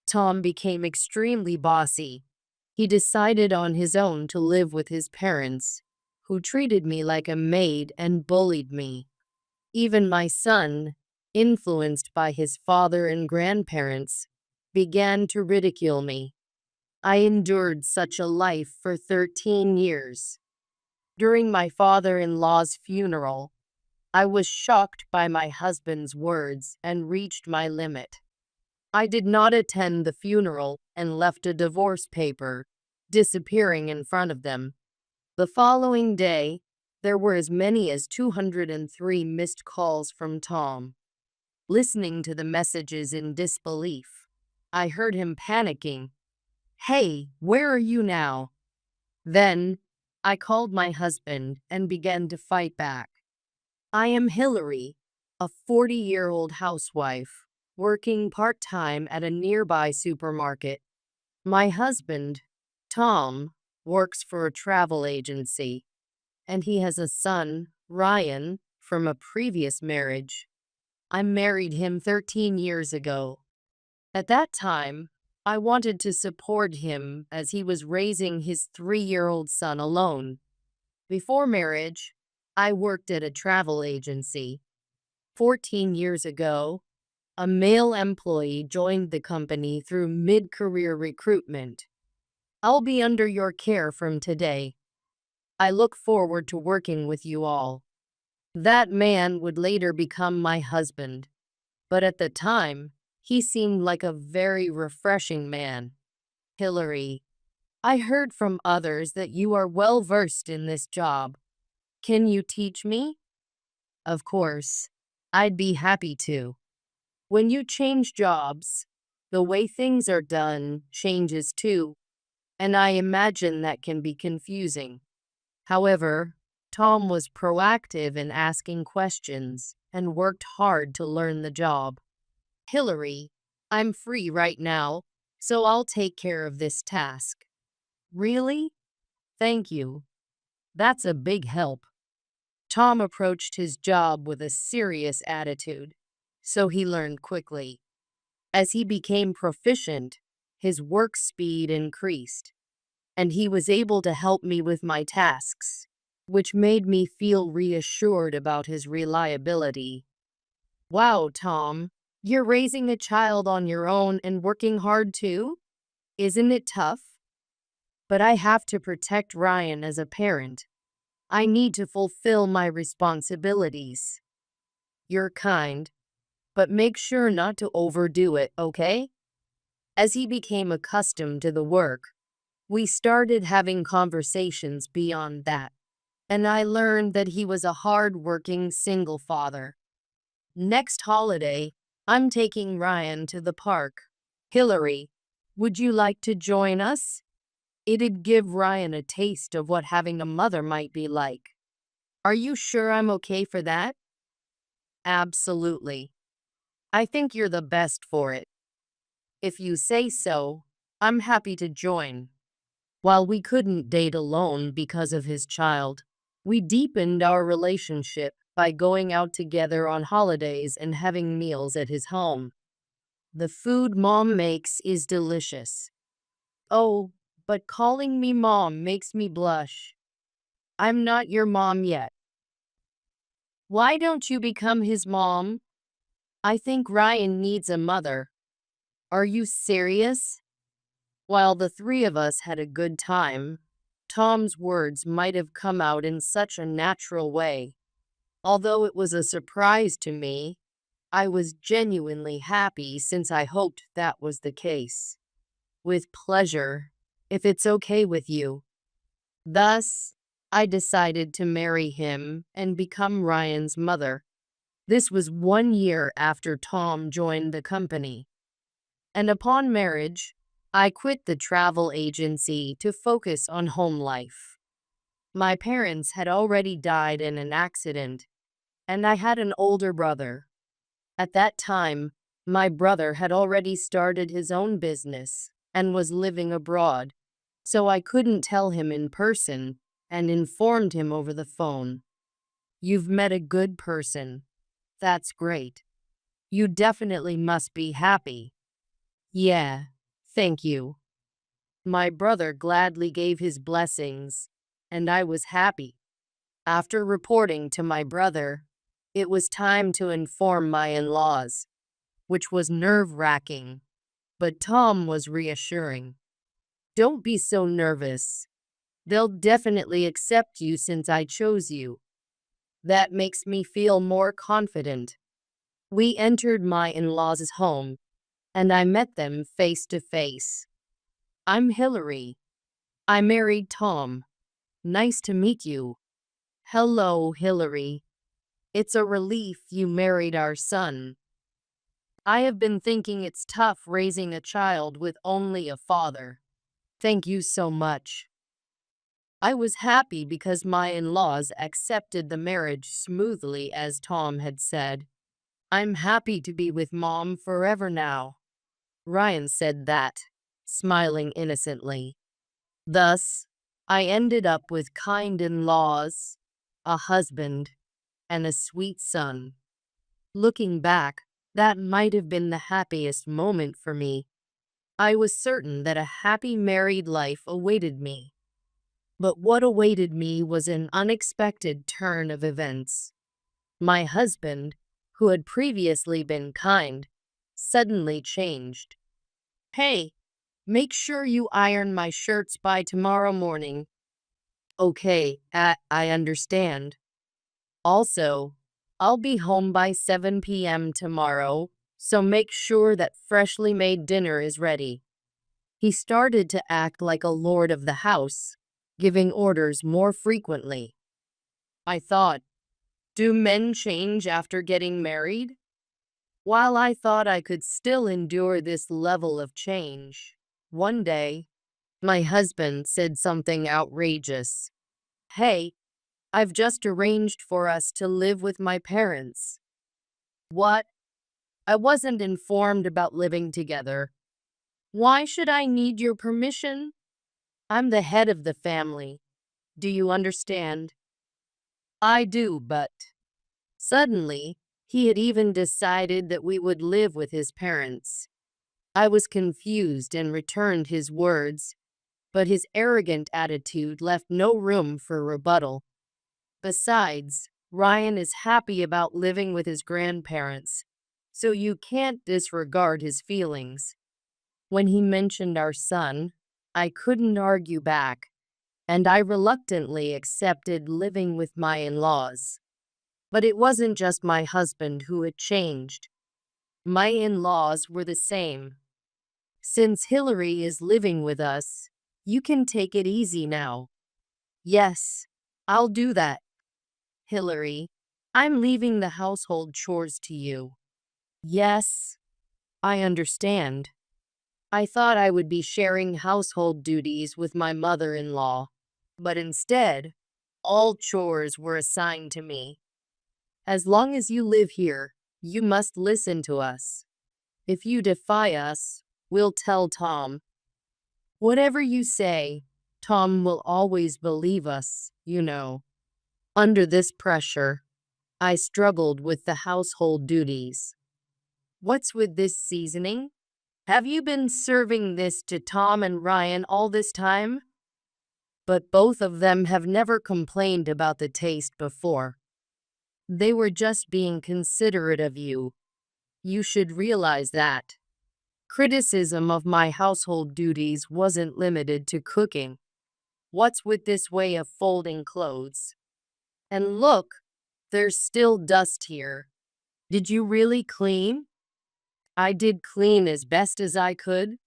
Tom became extremely bossy. He decided on his own to live with his parents, who treated me like a maid and bullied me. Even my son, influenced by his father and grandparents, began to ridicule me. I endured such a life for 13 years. During my father-in-law's funeral, I was shocked by my husband's words and reached my limit. I did not attend the funeral and left a divorce paper, disappearing in front of them. The following day, there were as many as 203 missed calls from Tom. Listening to the messages in disbelief, I heard him panicking. "Hey, where are you now?" Then, I called my husband and began to fight back. I am Hillary, a 40-year-old housewife, working part-time at a nearby supermarket. My husband, Tom, works for a travel agency, and he has a son, Ryan, from a previous marriage. I married him 13 years ago. At that time, I wanted to support him as he was raising his 3-year-old son alone. Before marriage, I worked at a travel agency. 14 years ago, a male employee joined the company through mid-career recruitment. I'll be under your care from today. I look forward to working with you all. That man would later become my husband, but at the time, he seemed like a very refreshing man. Hillary, I heard from others that you are well versed in this job. Can you teach me? Of course, I'd be happy to. When you change jobs, the way things are done changes too, and I imagine that can be confusing. However, Tom was proactive in asking questions and worked hard to learn the job. Hillary, I'm free right now, so I'll take care of this task. Really? Thank you. That's a big help. Tom approached his job with a serious attitude, so he learned quickly. As he became proficient, his work speed increased, and he was able to help me with my tasks, which made me feel reassured about his reliability. Wow, Tom, you're raising a child on your own and working hard too? Isn't it tough? But I have to protect Ryan as a parent. I need to fulfill my responsibilities. You're kind, but make sure not to overdo it, okay? As he became accustomed to the work, we started having conversations beyond that, and I learned that he was a hard-working single father. Next holiday, I'm taking Ryan to the park. Hillary, would you like to join us? It'd give Ryan a taste of what having a mother might be like. Are you sure I'm okay for that? Absolutely. I think you're the best for it. If you say so, I'm happy to join. While we couldn't date alone because of his child, we deepened our relationship by going out together on holidays and having meals at his home. The food Mom makes is delicious. Oh, but calling me Mom makes me blush. I'm not your mom yet. Why don't you become his mom? I think Ryan needs a mother. Are you serious? While the three of us had a good time, Tom's words might have come out in such a natural way. Although it was a surprise to me, I was genuinely happy since I hoped that was the case. With pleasure, if it's okay with you. Thus, I decided to marry him and become Ryan's mother. This was 1 year after Tom joined the company. And upon marriage, I quit the travel agency to focus on home life. My parents had already died in an accident, and I had an older brother. At that time, my brother had already started his own business and was living abroad, so I couldn't tell him in person and informed him over the phone. You've met a good person. That's great. You definitely must be happy. Yeah, thank you. My brother gladly gave his blessings, and I was happy. After reporting to my brother, it was time to inform my in-laws, which was nerve-wracking, but Tom was reassuring. Don't be so nervous. They'll definitely accept you since I chose you. That makes me feel more confident. We entered my in-laws' home, and I met them face to face. I'm Hillary. I married Tom. Nice to meet you. Hello, Hillary. It's a relief you married our son. I have been thinking it's tough raising a child with only a father. Thank you so much. I was happy because my in-laws accepted the marriage smoothly, as Tom had said. I'm happy to be with Mom forever now. Ryan said that, smiling innocently. Thus, I ended up with kind in-laws, a husband, and a sweet son. Looking back, that might have been the happiest moment for me. I was certain that a happy married life awaited me. But what awaited me was an unexpected turn of events. My husband, who had previously been kind, suddenly changed. Hey, make sure you iron my shirts by tomorrow morning. Okay, I understand. Also, I'll be home by 7 p.m. tomorrow, so make sure that freshly made dinner is ready. He started to act like a lord of the house, giving orders more frequently. I thought, do men change after getting married? While I thought I could still endure this level of change, one day, my husband said something outrageous. Hey, I've just arranged for us to live with my parents. What? I wasn't informed about living together. Why should I need your permission? I'm the head of the family. Do you understand? I do, but suddenly, he had even decided that we would live with his parents. I was confused and returned his words, but his arrogant attitude left no room for rebuttal. Besides, Ryan is happy about living with his grandparents, so you can't disregard his feelings. When he mentioned our son, I couldn't argue back, and I reluctantly accepted living with my in-laws. But it wasn't just my husband who had changed. My in-laws were the same. Since Hillary is living with us, you can take it easy now. Yes, I'll do that. Hillary, I'm leaving the household chores to you. Yes, I understand. I thought I would be sharing household duties with my mother-in-law, but instead, all chores were assigned to me. As long as you live here, you must listen to us. If you defy us, we'll tell Tom. Whatever you say, Tom will always believe us, you know. Under this pressure, I struggled with the household duties. What's with this seasoning? Have you been serving this to Tom and Ryan all this time? But both of them have never complained about the taste before. They were just being considerate of you. You should realize that. Criticism of my household duties wasn't limited to cooking. What's with this way of folding clothes? And look, there's still dust here. Did you really clean? I did clean as best as I could.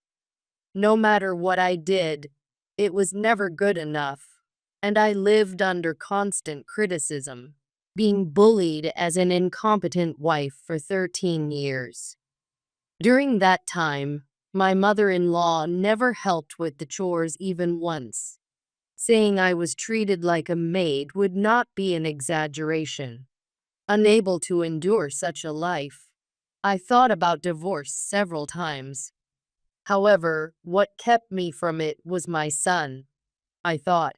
No matter what I did, it was never good enough, and I lived under constant criticism, being bullied as an incompetent wife for 13 years. During that time, my mother-in-law never helped with the chores even once. Saying I was treated like a maid would not be an exaggeration. Unable to endure such a life, I thought about divorce several times. However, what kept me from it was my son. I thought,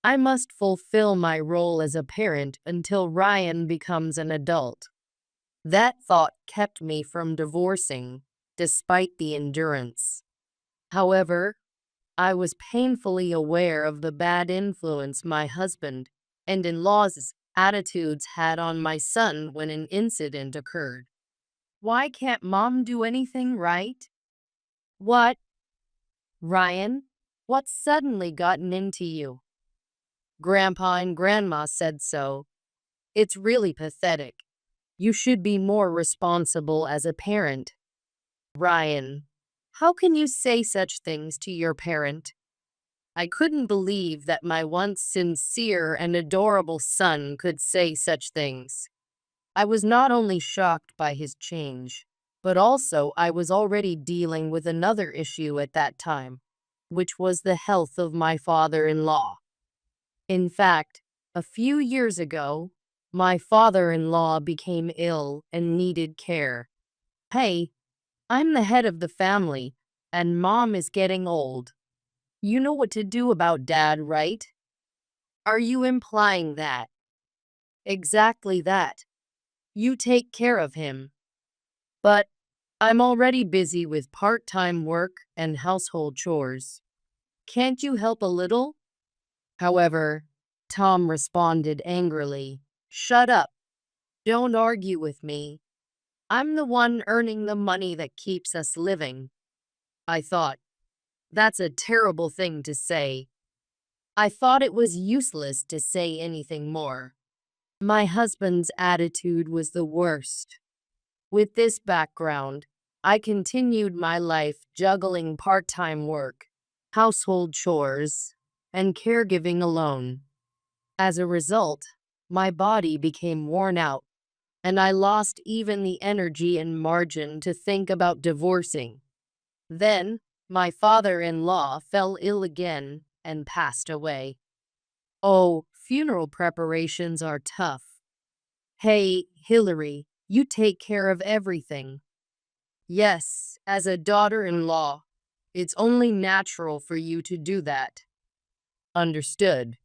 I must fulfill my role as a parent until Ryan becomes an adult. That thought kept me from divorcing, despite the endurance. However, I was painfully aware of the bad influence my husband and in-laws' attitudes had on my son when an incident occurred. Why can't mom do anything right? What? Ryan, what's suddenly gotten into you? Grandpa and Grandma said so. It's really pathetic. You should be more responsible as a parent. Ryan, how can you say such things to your parent? I couldn't believe that my once sincere and adorable son could say such things. I was not only shocked by his change, but also I was already dealing with another issue at that time, which was the health of my father-in-law. In fact, a few years ago, my father-in-law became ill and needed care. Hey, I'm the head of the family, and mom is getting old. You know what to do about dad, right? Are you implying that? Exactly that. You take care of him. But I'm already busy with part-time work and household chores. Can't you help a little? However, Tom responded angrily, Shut up. Don't argue with me. I'm the one earning the money that keeps us living. I thought, that's a terrible thing to say. I thought it was useless to say anything more. My husband's attitude was the worst. With this background, I continued my life juggling part-time work, household chores, and caregiving alone. As a result, my body became worn out, and I lost even the energy and margin to think about divorcing. Then, my father-in-law fell ill again and passed away. Oh, funeral preparations are tough. Hey, Hillary, you take care of everything. Yes, as a daughter-in-law, it's only natural for you to do that. Understood.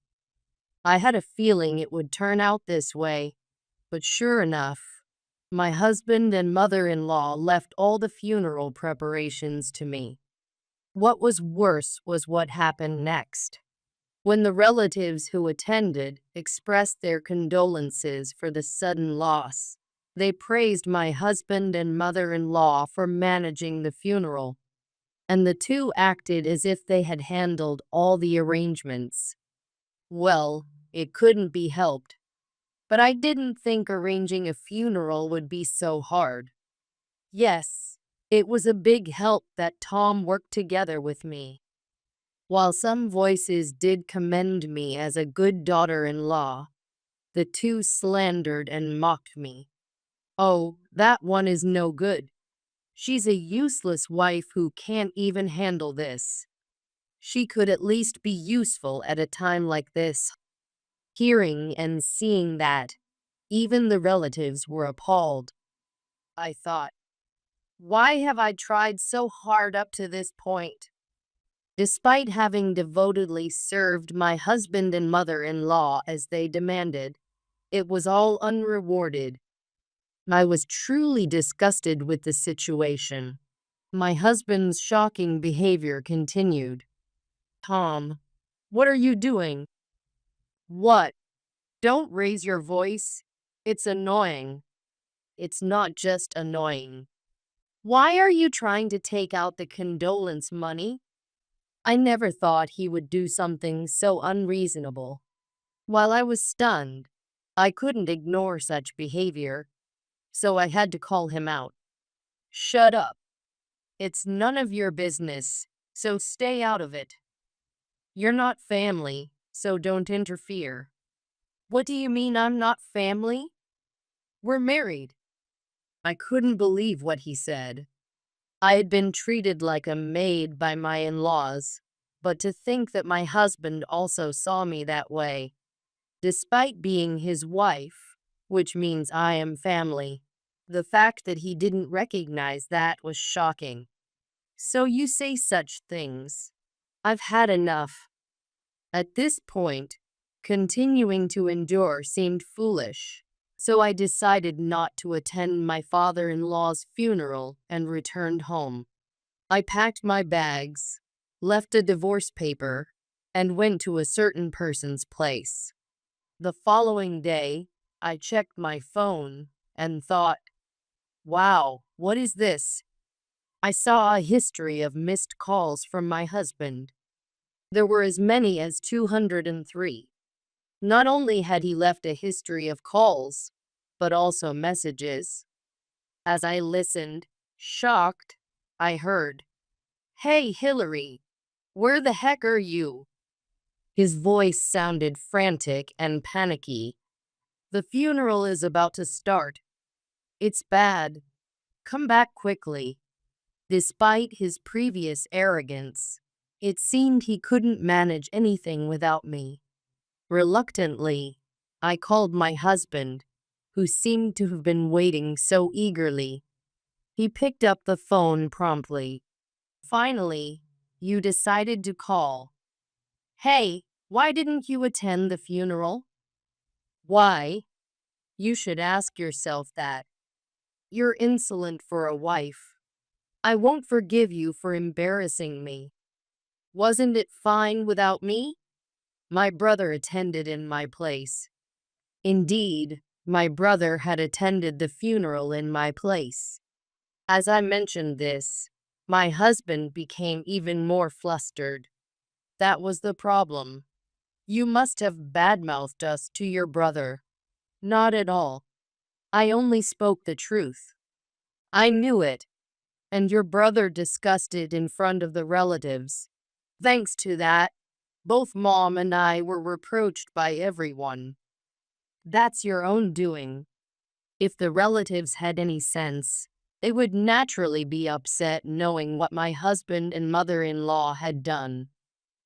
I had a feeling it would turn out this way, but sure enough, my husband and mother-in-law left all the funeral preparations to me. What was worse was what happened next. When the relatives who attended expressed their condolences for the sudden loss, they praised my husband and mother-in-law for managing the funeral, and the two acted as if they had handled all the arrangements. Well, it couldn't be helped, but I didn't think arranging a funeral would be so hard. Yes, it was a big help that Tom worked together with me. While some voices did commend me as a good daughter-in-law, the two slandered and mocked me. Oh, that one is no good. She's a useless wife who can't even handle this. She could at least be useful at a time like this. Hearing and seeing that, even the relatives were appalled. I thought, why have I tried so hard up to this point? Despite having devotedly served my husband and mother-in-law as they demanded, it was all unrewarded. I was truly disgusted with the situation. My husband's shocking behavior continued. Tom, what are you doing? What? Don't raise your voice. It's annoying. It's not just annoying. Why are you trying to take out the condolence money? I never thought he would do something so unreasonable. While I was stunned, I couldn't ignore such behavior, so I had to call him out. Shut up. It's none of your business, so stay out of it. You're not family, so don't interfere. What do you mean I'm not family? We're married. I couldn't believe what he said. I had been treated like a maid by my in-laws, but to think that my husband also saw me that way, despite being his wife, which means I am family, the fact that he didn't recognize that was shocking. So you say such things. I've had enough. At this point, continuing to endure seemed foolish, so I decided not to attend my father-in-law's funeral and returned home. I packed my bags, left a divorce paper, and went to a certain person's place. The following day, I checked my phone and thought, wow, what is this? I saw a history of missed calls from my husband. There were as many as 203. Not only had he left a history of calls, but also messages. As I listened, shocked, I heard, "Hey, Hillary, where the heck are you?" His voice sounded frantic and panicky. "The funeral is about to start. It's bad. Come back quickly." Despite his previous arrogance, it seemed he couldn't manage anything without me. Reluctantly, I called my husband, who seemed to have been waiting so eagerly. He picked up the phone promptly. "Finally, you decided to call. Hey, why didn't you attend the funeral?" "Why? You should ask yourself that. You're insolent for a wife. I won't forgive you for embarrassing me. Wasn't it fine without me? My brother attended in my place." Indeed, my brother had attended the funeral in my place. As I mentioned this, my husband became even more flustered. That was the problem. "You must have badmouthed us to your brother." "Not at all. I only spoke the truth." "I knew it. And your brother discussed it in front of the relatives. Thanks to that, both Mom and I were reproached by everyone." "That's your own doing. If the relatives had any sense, they would naturally be upset knowing what my husband and mother-in-law had done.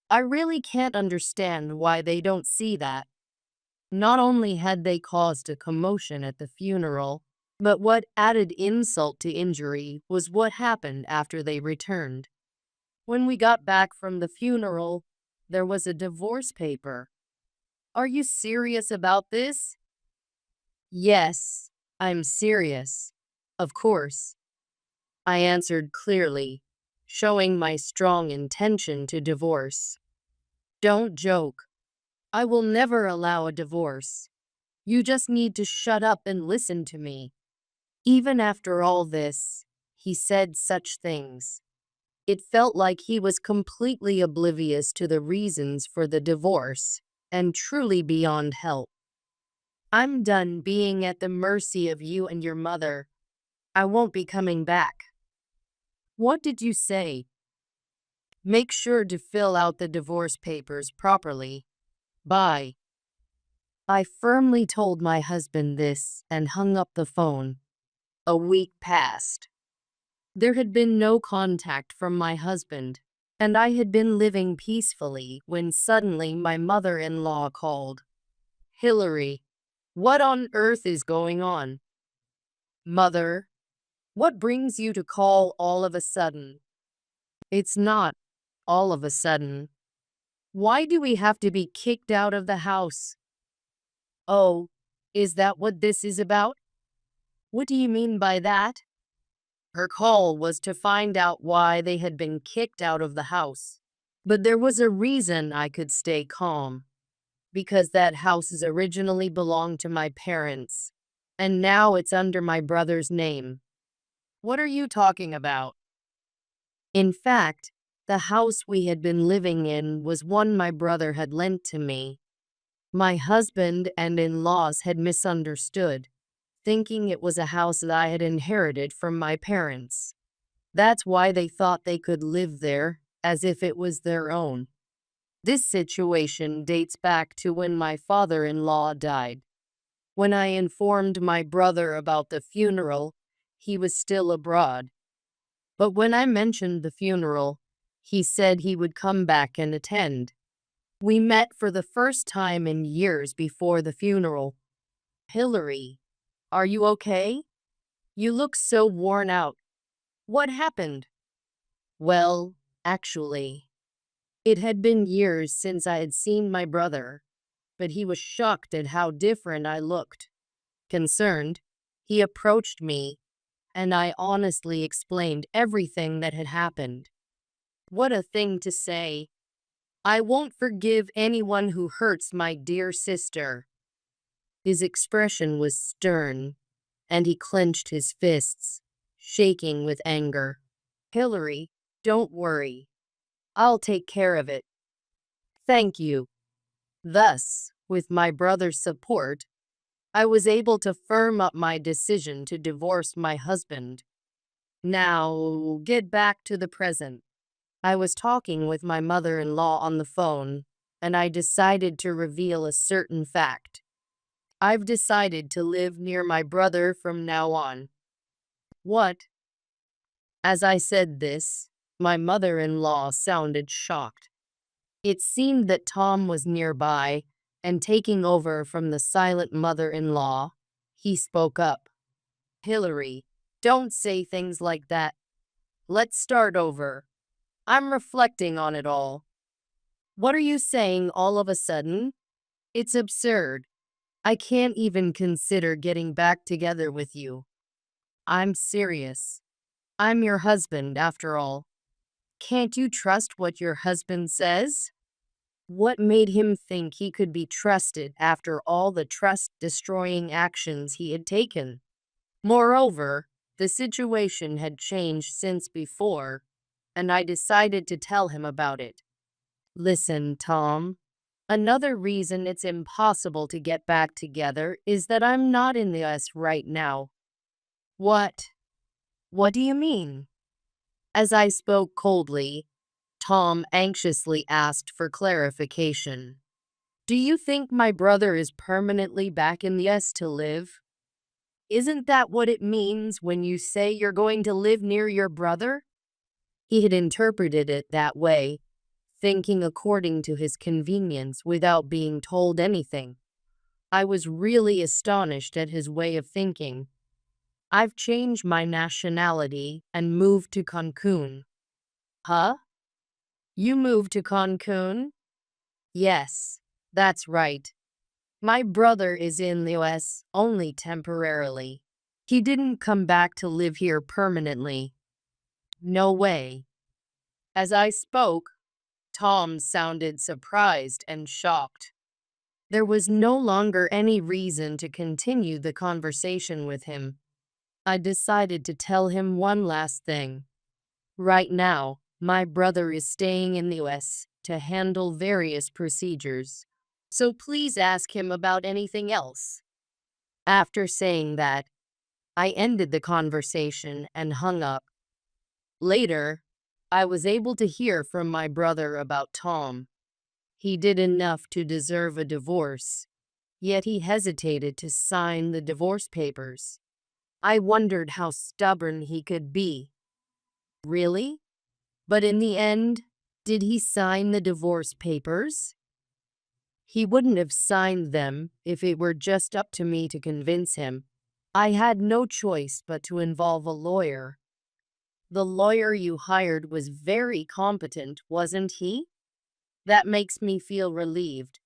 I really can't understand why they don't see that. Not only had they caused a commotion at the funeral, but what added insult to injury was what happened after they returned. When we got back from the funeral, there was a divorce paper." "Are you serious about this?" "Yes, I'm serious. Of course," I answered clearly, showing my strong intention to divorce. "Don't joke. I will never allow a divorce. You just need to shut up and listen to me." Even after all this, he said such things. It felt like he was completely oblivious to the reasons for the divorce and truly beyond help. "I'm done being at the mercy of you and your mother. I won't be coming back." "What did you say?" "Make sure to fill out the divorce papers properly. Bye." I firmly told my husband this and hung up the phone. A week passed. There had been no contact from my husband, and I had been living peacefully when suddenly my mother-in-law called. "Hillary, what on earth is going on?" "Mother, what brings you to call all of a sudden?" "It's not all of a sudden. Why do we have to be kicked out of the house?" "Oh, is that what this is about?" What do you mean by that? Her call was to find out why they had been kicked out of the house. But there was a reason I could stay calm. Because that house originally belonged to my parents. And now it's under my brother's name. What are you talking about? In fact, the house we had been living in was one my brother had lent to me. My husband and in-laws had misunderstood, thinking it was a house that I had inherited from my parents. That's why they thought they could live there, as if it was their own. This situation dates back to when my father-in-law died. When I informed my brother about the funeral, he was still abroad. But when I mentioned the funeral, he said he would come back and attend. We met for the first time in years before the funeral. Hillary, are you okay? You look so worn out. What happened? Well, actually, it had been years since I had seen my brother, but he was shocked at how different I looked. Concerned, he approached me, and I honestly explained everything that had happened. What a thing to say. I won't forgive anyone who hurts my dear sister. His expression was stern, and he clenched his fists, shaking with anger. Hillary, don't worry. I'll take care of it. Thank you. Thus, with my brother's support, I was able to firm up my decision to divorce my husband. Now, get back to the present. I was talking with my mother-in-law on the phone, and I decided to reveal a certain fact. I've decided to live near my brother from now on. What? As I said this, my mother-in-law sounded shocked. It seemed that Tom was nearby, and taking over from the silent mother-in-law, he spoke up. Hillary, don't say things like that. Let's start over. I'm reflecting on it all. What are you saying all of a sudden? It's absurd. I can't even consider getting back together with you. I'm serious. I'm your husband, after all. Can't you trust what your husband says? What made him think he could be trusted after all the trust-destroying actions he had taken? Moreover, the situation had changed since before, and I decided to tell him about it. Listen, Tom. Another reason it's impossible to get back together is that I'm not in the US right now. What? What do you mean? As I spoke coldly, Tom anxiously asked for clarification. Do you think my brother is permanently back in the US to live? Isn't that what it means when you say you're going to live near your brother? He had interpreted it that way, thinking according to his convenience without being told anything. I was really astonished at his way of thinking. I've changed my nationality and moved to Cancun. Huh? You moved to Cancun? Yes, that's right. My brother is in the US only temporarily. He didn't come back to live here permanently. No way. As I spoke, Tom sounded surprised and shocked. There was no longer any reason to continue the conversation with him. I decided to tell him one last thing. Right now, my brother is staying in the US to handle various procedures. So please ask him about anything else. After saying that, I ended the conversation and hung up. Later, I was able to hear from my brother about Tom. He did enough to deserve a divorce, yet he hesitated to sign the divorce papers. I wondered how stubborn he could be. Really? But in the end, did he sign the divorce papers? He wouldn't have signed them if it were just up to me to convince him. I had no choice but to involve a lawyer. The lawyer you hired was very competent, wasn't he? That makes me feel relieved.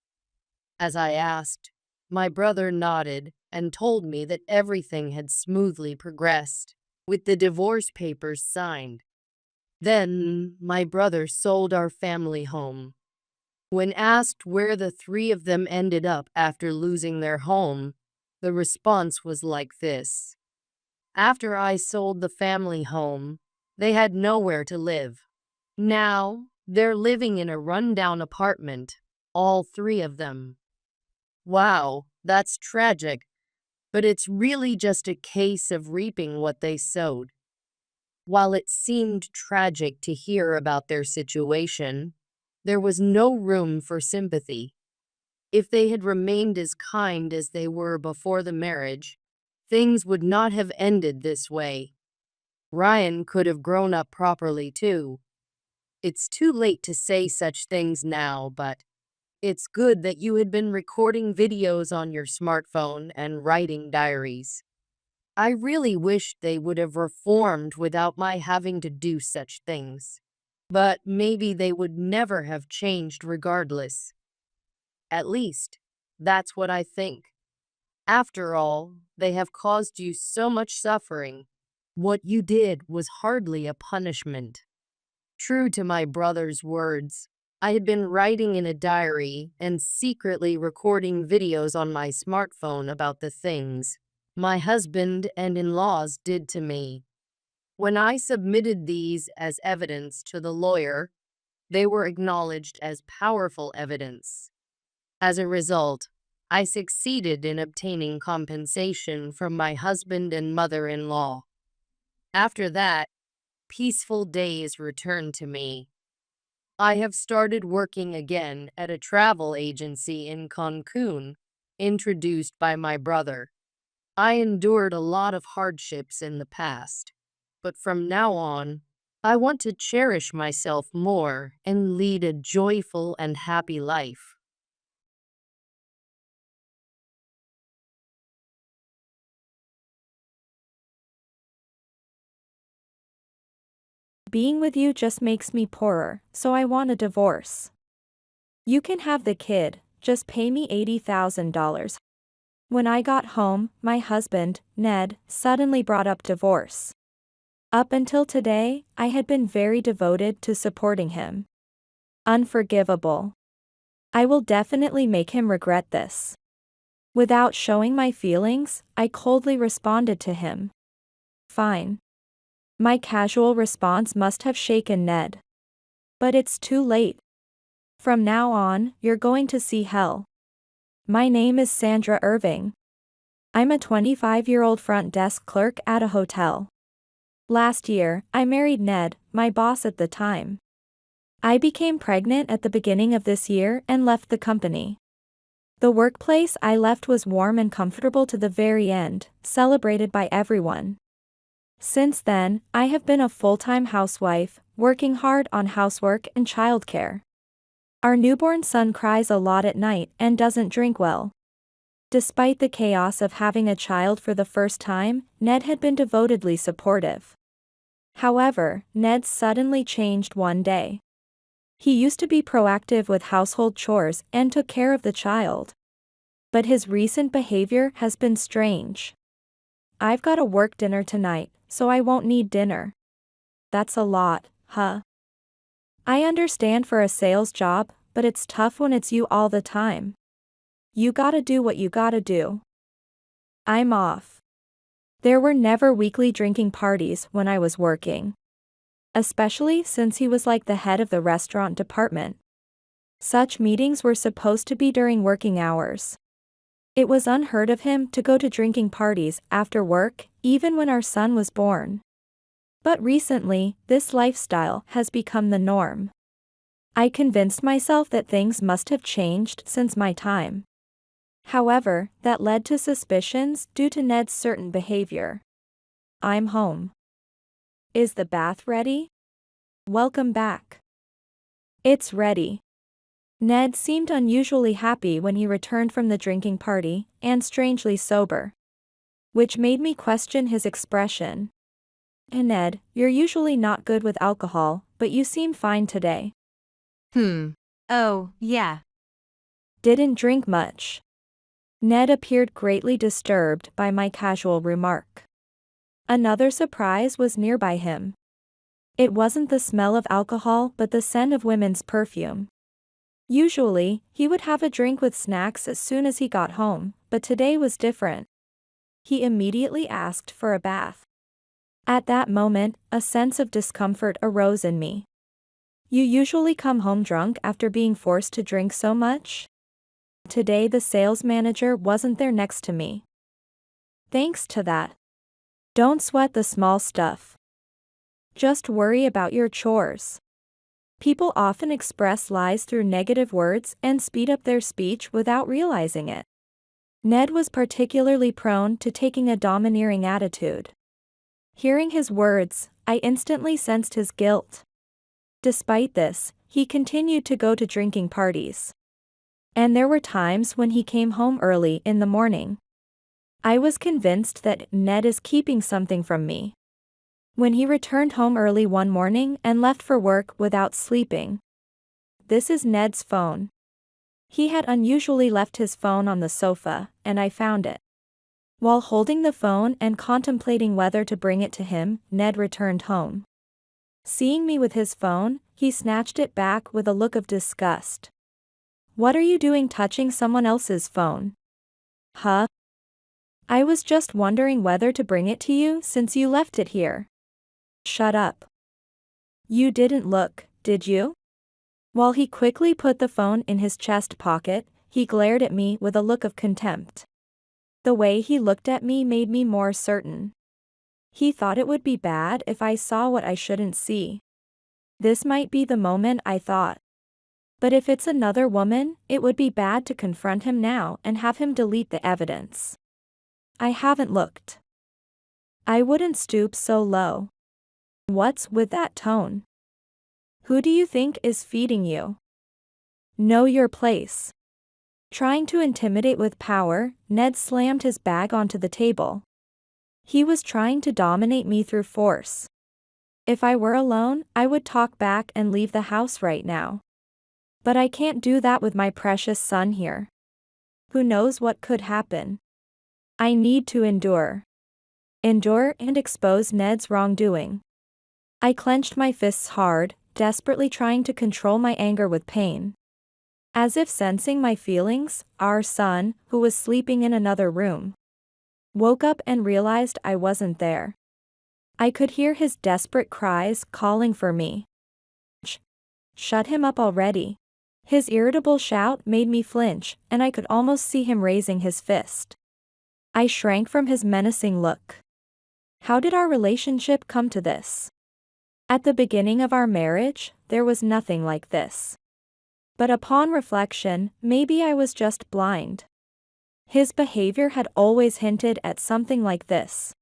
As I asked, my brother nodded and told me that everything had smoothly progressed, with the divorce papers signed. Then my brother sold our family home. When asked where the three of them ended up after losing their home, the response was like this. After I sold the family home, they had nowhere to live. Now, they're living in a rundown apartment, all three of them. Wow, that's tragic, but it's really just a case of reaping what they sowed. While it seemed tragic to hear about their situation, there was no room for sympathy. If they had remained as kind as they were before the marriage, things would not have ended this way. Ryan could have grown up properly too. It's too late to say such things now, but it's good that you had been recording videos on your smartphone and writing diaries. I really wish they would have reformed without my having to do such things. But maybe they would never have changed regardless. At least, that's what I think. After all, they have caused you so much suffering. What you did was hardly a punishment. True to my brother's words, I had been writing in a diary and secretly recording videos on my smartphone about the things my husband and in-laws did to me. When I submitted these as evidence to the lawyer, they were acknowledged as powerful evidence. As a result, I succeeded in obtaining compensation from my husband and mother-in-law. After that, peaceful days returned to me. I have started working again at a travel agency in Cancun, introduced by my brother. I endured a lot of hardships in the past, but from now on, I want to cherish myself more and lead a joyful and happy life. Being with you just makes me poorer, so I want a divorce. You can have the kid, just pay me $80,000. When I got home, my husband, Ned, suddenly brought up divorce. Up until today, I had been very devoted to supporting him. Unforgivable. I will definitely make him regret this. Without showing my feelings, I coldly responded to him. Fine. My casual response must have shaken Ned. But it's too late. From now on, you're going to see hell. My name is Sandra Irving. I'm a 25-year-old front desk clerk at a hotel. Last year, I married Ned, my boss at the time. I became pregnant at the beginning of this year and left the company. The workplace I left was warm and comfortable to the very end, celebrated by everyone. Since then, I have been a full-time housewife, working hard on housework and childcare. Our newborn son cries a lot at night and doesn't drink well. Despite the chaos of having a child for the first time, Ned had been devotedly supportive. However, Ned suddenly changed one day. He used to be proactive with household chores and took care of the child. But his recent behavior has been strange. I've got a work dinner tonight, so I won't need dinner. That's a lot, huh? I understand for a sales job, but it's tough when it's you all the time. You gotta do what you gotta do. I'm off. There were never weekly drinking parties when I was working. Especially since he was like the head of the restaurant department. Such meetings were supposed to be during working hours. It was unheard of him to go to drinking parties after work, even when our son was born. But recently, this lifestyle has become the norm. I convinced myself that things must have changed since my time. However, that led to suspicions due to Ned's certain behavior. I'm home. Is the bath ready? Welcome back. It's ready. Ned seemed unusually happy when he returned from the drinking party, and strangely sober. Which made me question his expression. Ned, you're usually not good with alcohol, but you seem fine today. Oh, yeah. Didn't drink much. Ned appeared greatly disturbed by my casual remark. Another surprise was nearby him. It wasn't the smell of alcohol but the scent of women's perfume. Usually, he would have a drink with snacks as soon as he got home, but today was different. He immediately asked for a bath. At that moment, a sense of discomfort arose in me. You usually come home drunk after being forced to drink so much? Today the sales manager wasn't there next to me. Thanks to that. Don't sweat the small stuff. Just worry about your chores. People often express lies through negative words and speed up their speech without realizing it. Ned was particularly prone to taking a domineering attitude. Hearing his words, I instantly sensed his guilt. Despite this, he continued to go to drinking parties. And there were times when he came home early in the morning. I was convinced that Ned is keeping something from me. When he returned home early one morning and left for work without sleeping. This is Ned's phone. He had unusually left his phone on the sofa, and I found it. While holding the phone and contemplating whether to bring it to him, Ned returned home. Seeing me with his phone, he snatched it back with a look of disgust. What are you doing touching someone else's phone? Huh? I was just wondering whether to bring it to you since you left it here. Shut up. You didn't look, did you? While he quickly put the phone in his chest pocket, he glared at me with a look of contempt. The way he looked at me made me more certain. He thought it would be bad if I saw what I shouldn't see. This might be the moment, I thought. But if it's another woman, it would be bad to confront him now and have him delete the evidence. I haven't looked. I wouldn't stoop so low. What's with that tone? Who do you think is feeding you? Know your place. Trying to intimidate with power, Ned slammed his bag onto the table. He was trying to dominate me through force. If I were alone, I would talk back and leave the house right now. But I can't do that with my precious son here. Who knows what could happen? I need to endure. Endure and expose Ned's wrongdoing. I clenched my fists hard, desperately trying to control my anger with pain. As if sensing my feelings, our son, who was sleeping in another room, woke up and realized I wasn't there. I could hear his desperate cries calling for me. Shut him up already. His irritable shout made me flinch, and I could almost see him raising his fist. I shrank from his menacing look. How did our relationship come to this? At the beginning of our marriage, there was nothing like this. But upon reflection, maybe I was just blind. His behavior had always hinted at something like this.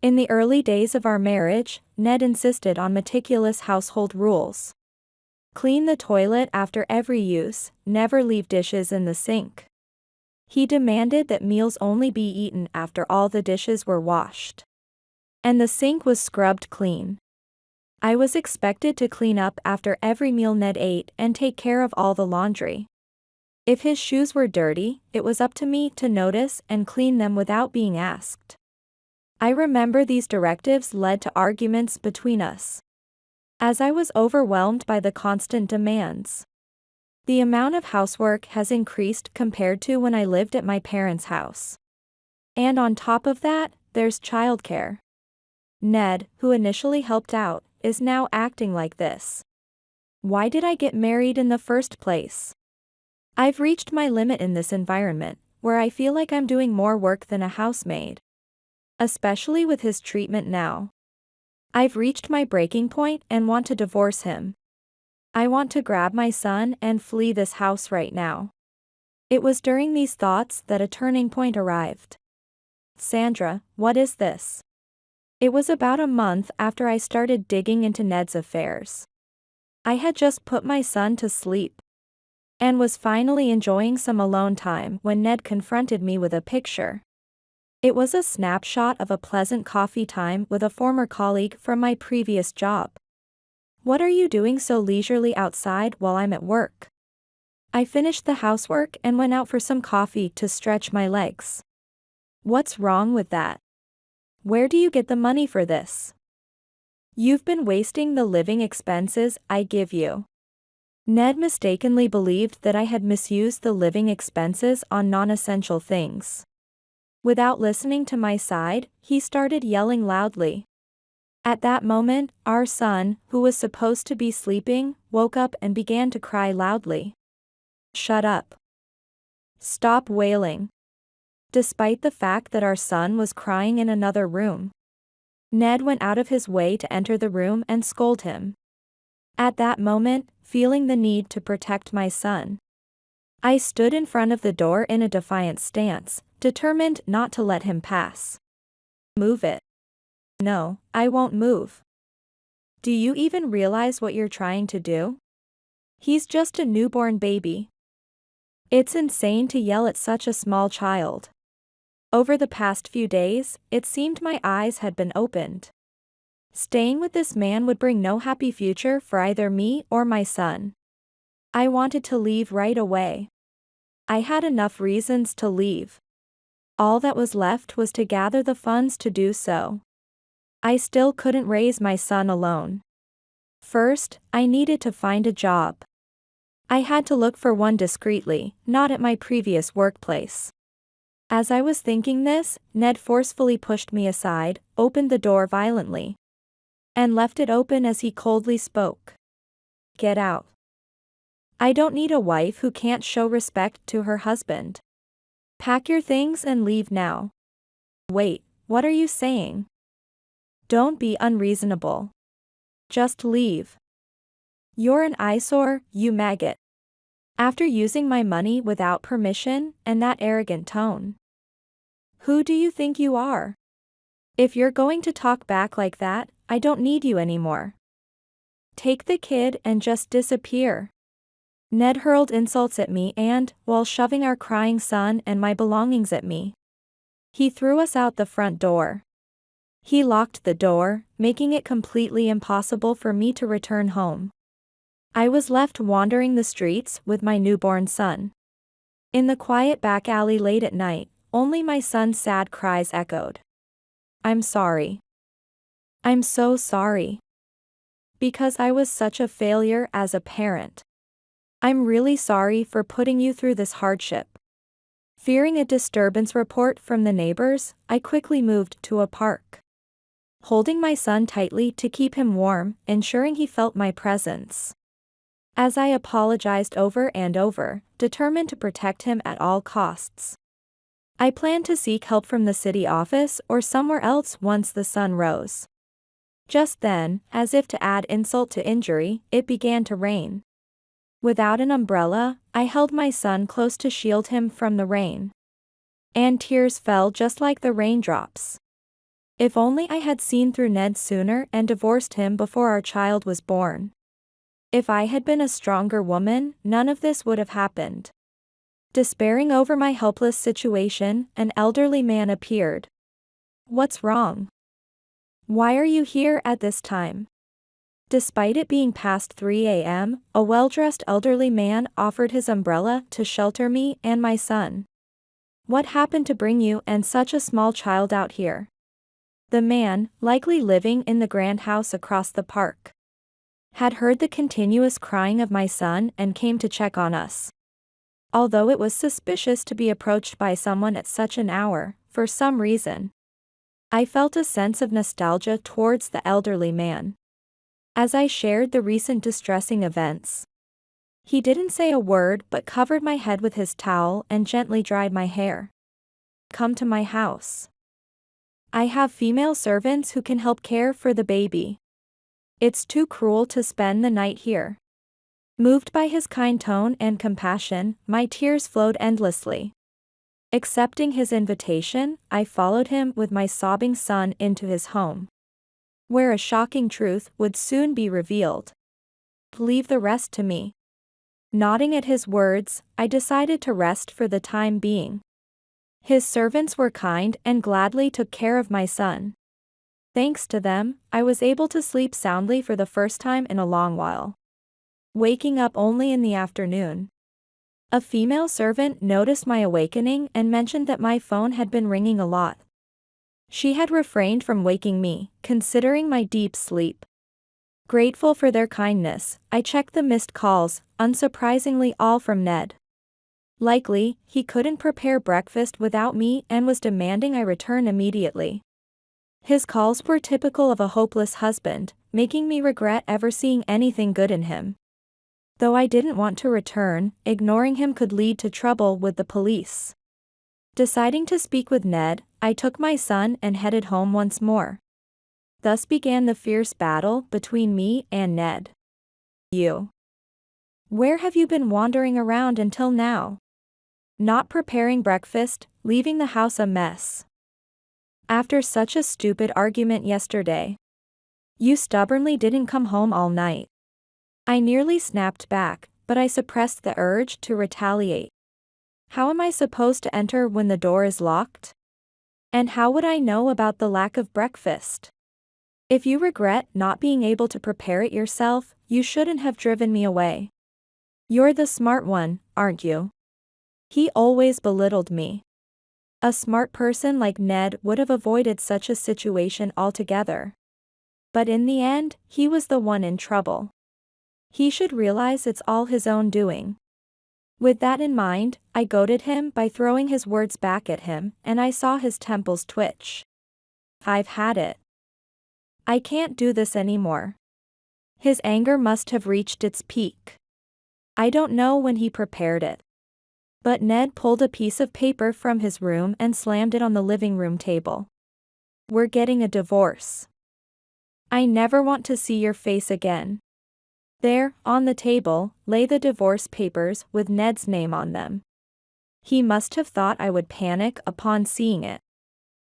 In the early days of our marriage, Ned insisted on meticulous household rules. Clean the toilet after every use, never leave dishes in the sink. He demanded that meals only be eaten after all the dishes were washed. And the sink was scrubbed clean. I was expected to clean up after every meal Ned ate and take care of all the laundry. If his shoes were dirty, it was up to me to notice and clean them without being asked. I remember these directives led to arguments between us, as I was overwhelmed by the constant demands. The amount of housework has increased compared to when I lived at my parents' house. And on top of that, there's childcare. Ned, who initially helped out, is now acting like this. Why did I get married in the first place? I've reached my limit in this environment, where I feel like I'm doing more work than a housemaid. Especially with his treatment now. I've reached my breaking point and want to divorce him. I want to grab my son and flee this house right now. It was during these thoughts that a turning point arrived. Sandra, what is this? It was about a month after I started digging into Ned's affairs. I had just put my son to sleep and was finally enjoying some alone time when Ned confronted me with a picture. It was a snapshot of a pleasant coffee time with a former colleague from my previous job. What are you doing so leisurely outside while I'm at work? I finished the housework and went out for some coffee to stretch my legs. What's wrong with that? Where do you get the money for this? You've been wasting the living expenses I give you. Ned mistakenly believed that I had misused the living expenses on non-essential things. Without listening to my side, he started yelling loudly. At that moment, our son, who was supposed to be sleeping, woke up and began to cry loudly. Shut up. Stop wailing. Despite the fact that our son was crying in another room, Ned went out of his way to enter the room and scold him. At that moment, feeling the need to protect my son, I stood in front of the door in a defiant stance, determined not to let him pass. Move it. No, I won't move. Do you even realize what you're trying to do? He's just a newborn baby. It's insane to yell at such a small child. Over the past few days, it seemed my eyes had been opened. Staying with this man would bring no happy future for either me or my son. I wanted to leave right away. I had enough reasons to leave. All that was left was to gather the funds to do so. I still couldn't raise my son alone. First, I needed to find a job. I had to look for one discreetly, not at my previous workplace. As I was thinking this, Ned forcefully pushed me aside, opened the door violently, and left it open as he coldly spoke. Get out. I don't need a wife who can't show respect to her husband. Pack your things and leave now. Wait, what are you saying? Don't be unreasonable. Just leave. You're an eyesore, you maggot. After using my money without permission and that arrogant tone. Who do you think you are? If you're going to talk back like that, I don't need you anymore. Take the kid and just disappear. Ned hurled insults at me and, while shoving our crying son and my belongings at me, he threw us out the front door. He locked the door, making it completely impossible for me to return home. I was left wandering the streets with my newborn son. In the quiet back alley late at night, only my son's sad cries echoed. I'm sorry. I'm so sorry. Because I was such a failure as a parent. I'm really sorry for putting you through this hardship. Fearing a disturbance report from the neighbors, I quickly moved to a park. Holding my son tightly to keep him warm, ensuring he felt my presence. As I apologized over and over, determined to protect him at all costs. I planned to seek help from the city office or somewhere else once the sun rose. Just then, as if to add insult to injury, it began to rain. Without an umbrella, I held my son close to shield him from the rain. And tears fell just like the raindrops. If only I had seen through Ned sooner and divorced him before our child was born. If I had been a stronger woman, none of this would have happened. Despairing over my helpless situation, an elderly man appeared. What's wrong? Why are you here at this time? Despite it being past 3 a.m., a well-dressed elderly man offered his umbrella to shelter me and my son. What happened to bring you and such a small child out here? The man, likely living in the grand house across the park, had heard the continuous crying of my son and came to check on us. Although it was suspicious to be approached by someone at such an hour, for some reason, I felt a sense of nostalgia towards the elderly man. As I shared the recent distressing events, he didn't say a word but covered my head with his towel and gently dried my hair. Come to my house. I have female servants who can help care for the baby. It's too cruel to spend the night here. Moved by his kind tone and compassion, my tears flowed endlessly. Accepting his invitation, I followed him with my sobbing son into his home, where a shocking truth would soon be revealed. Leave the rest to me. Nodding at his words, I decided to rest for the time being. His servants were kind and gladly took care of my son. Thanks to them, I was able to sleep soundly for the first time in a long while, waking up only in the afternoon. A female servant noticed my awakening and mentioned that my phone had been ringing a lot. She had refrained from waking me, considering my deep sleep. Grateful for their kindness, I checked the missed calls, unsurprisingly all from Ned. Likely, he couldn't prepare breakfast without me and was demanding I return immediately. His calls were typical of a hopeless husband, making me regret ever seeing anything good in him. Though I didn't want to return, ignoring him could lead to trouble with the police. Deciding to speak with Ned, I took my son and headed home once more. Thus began the fierce battle between me and Ned. You. Where have you been wandering around until now? Not preparing breakfast, leaving the house a mess. After such a stupid argument yesterday. You stubbornly didn't come home all night. I nearly snapped back, but I suppressed the urge to retaliate. How am I supposed to enter when the door is locked? And how would I know about the lack of breakfast? If you regret not being able to prepare it yourself, you shouldn't have driven me away. You're the smart one, aren't you? He always belittled me. A smart person like Ned would have avoided such a situation altogether. But in the end, he was the one in trouble. He should realize it's all his own doing. With that in mind, I goaded him by throwing his words back at him, and I saw his temples twitch. I've had it. I can't do this anymore. His anger must have reached its peak. I don't know when he prepared it. But Ned pulled a piece of paper from his room and slammed it on the living room table. We're getting a divorce. I never want to see your face again. There, on the table, lay the divorce papers with Ned's name on them. He must have thought I would panic upon seeing it.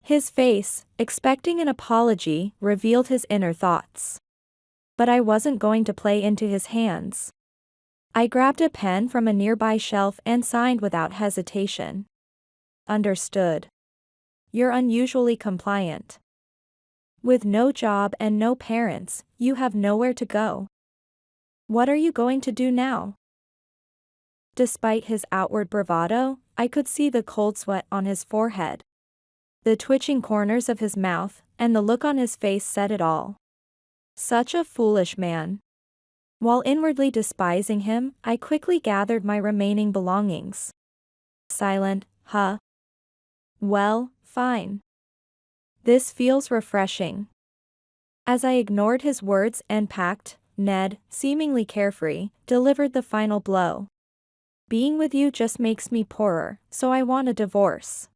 His face, expecting an apology, revealed his inner thoughts. But I wasn't going to play into his hands. I grabbed a pen from a nearby shelf and signed without hesitation. Understood. You're unusually compliant. With no job and no parents, you have nowhere to go. What are you going to do now? Despite his outward bravado, I could see the cold sweat on his forehead. The twitching corners of his mouth, and the look on his face said it all. Such a foolish man. While inwardly despising him, I quickly gathered my remaining belongings. Silent, huh? Well, fine. This feels refreshing. As I ignored his words and packed, Ned, seemingly carefree, delivered the final blow. Being with you just makes me poorer, so I want a divorce.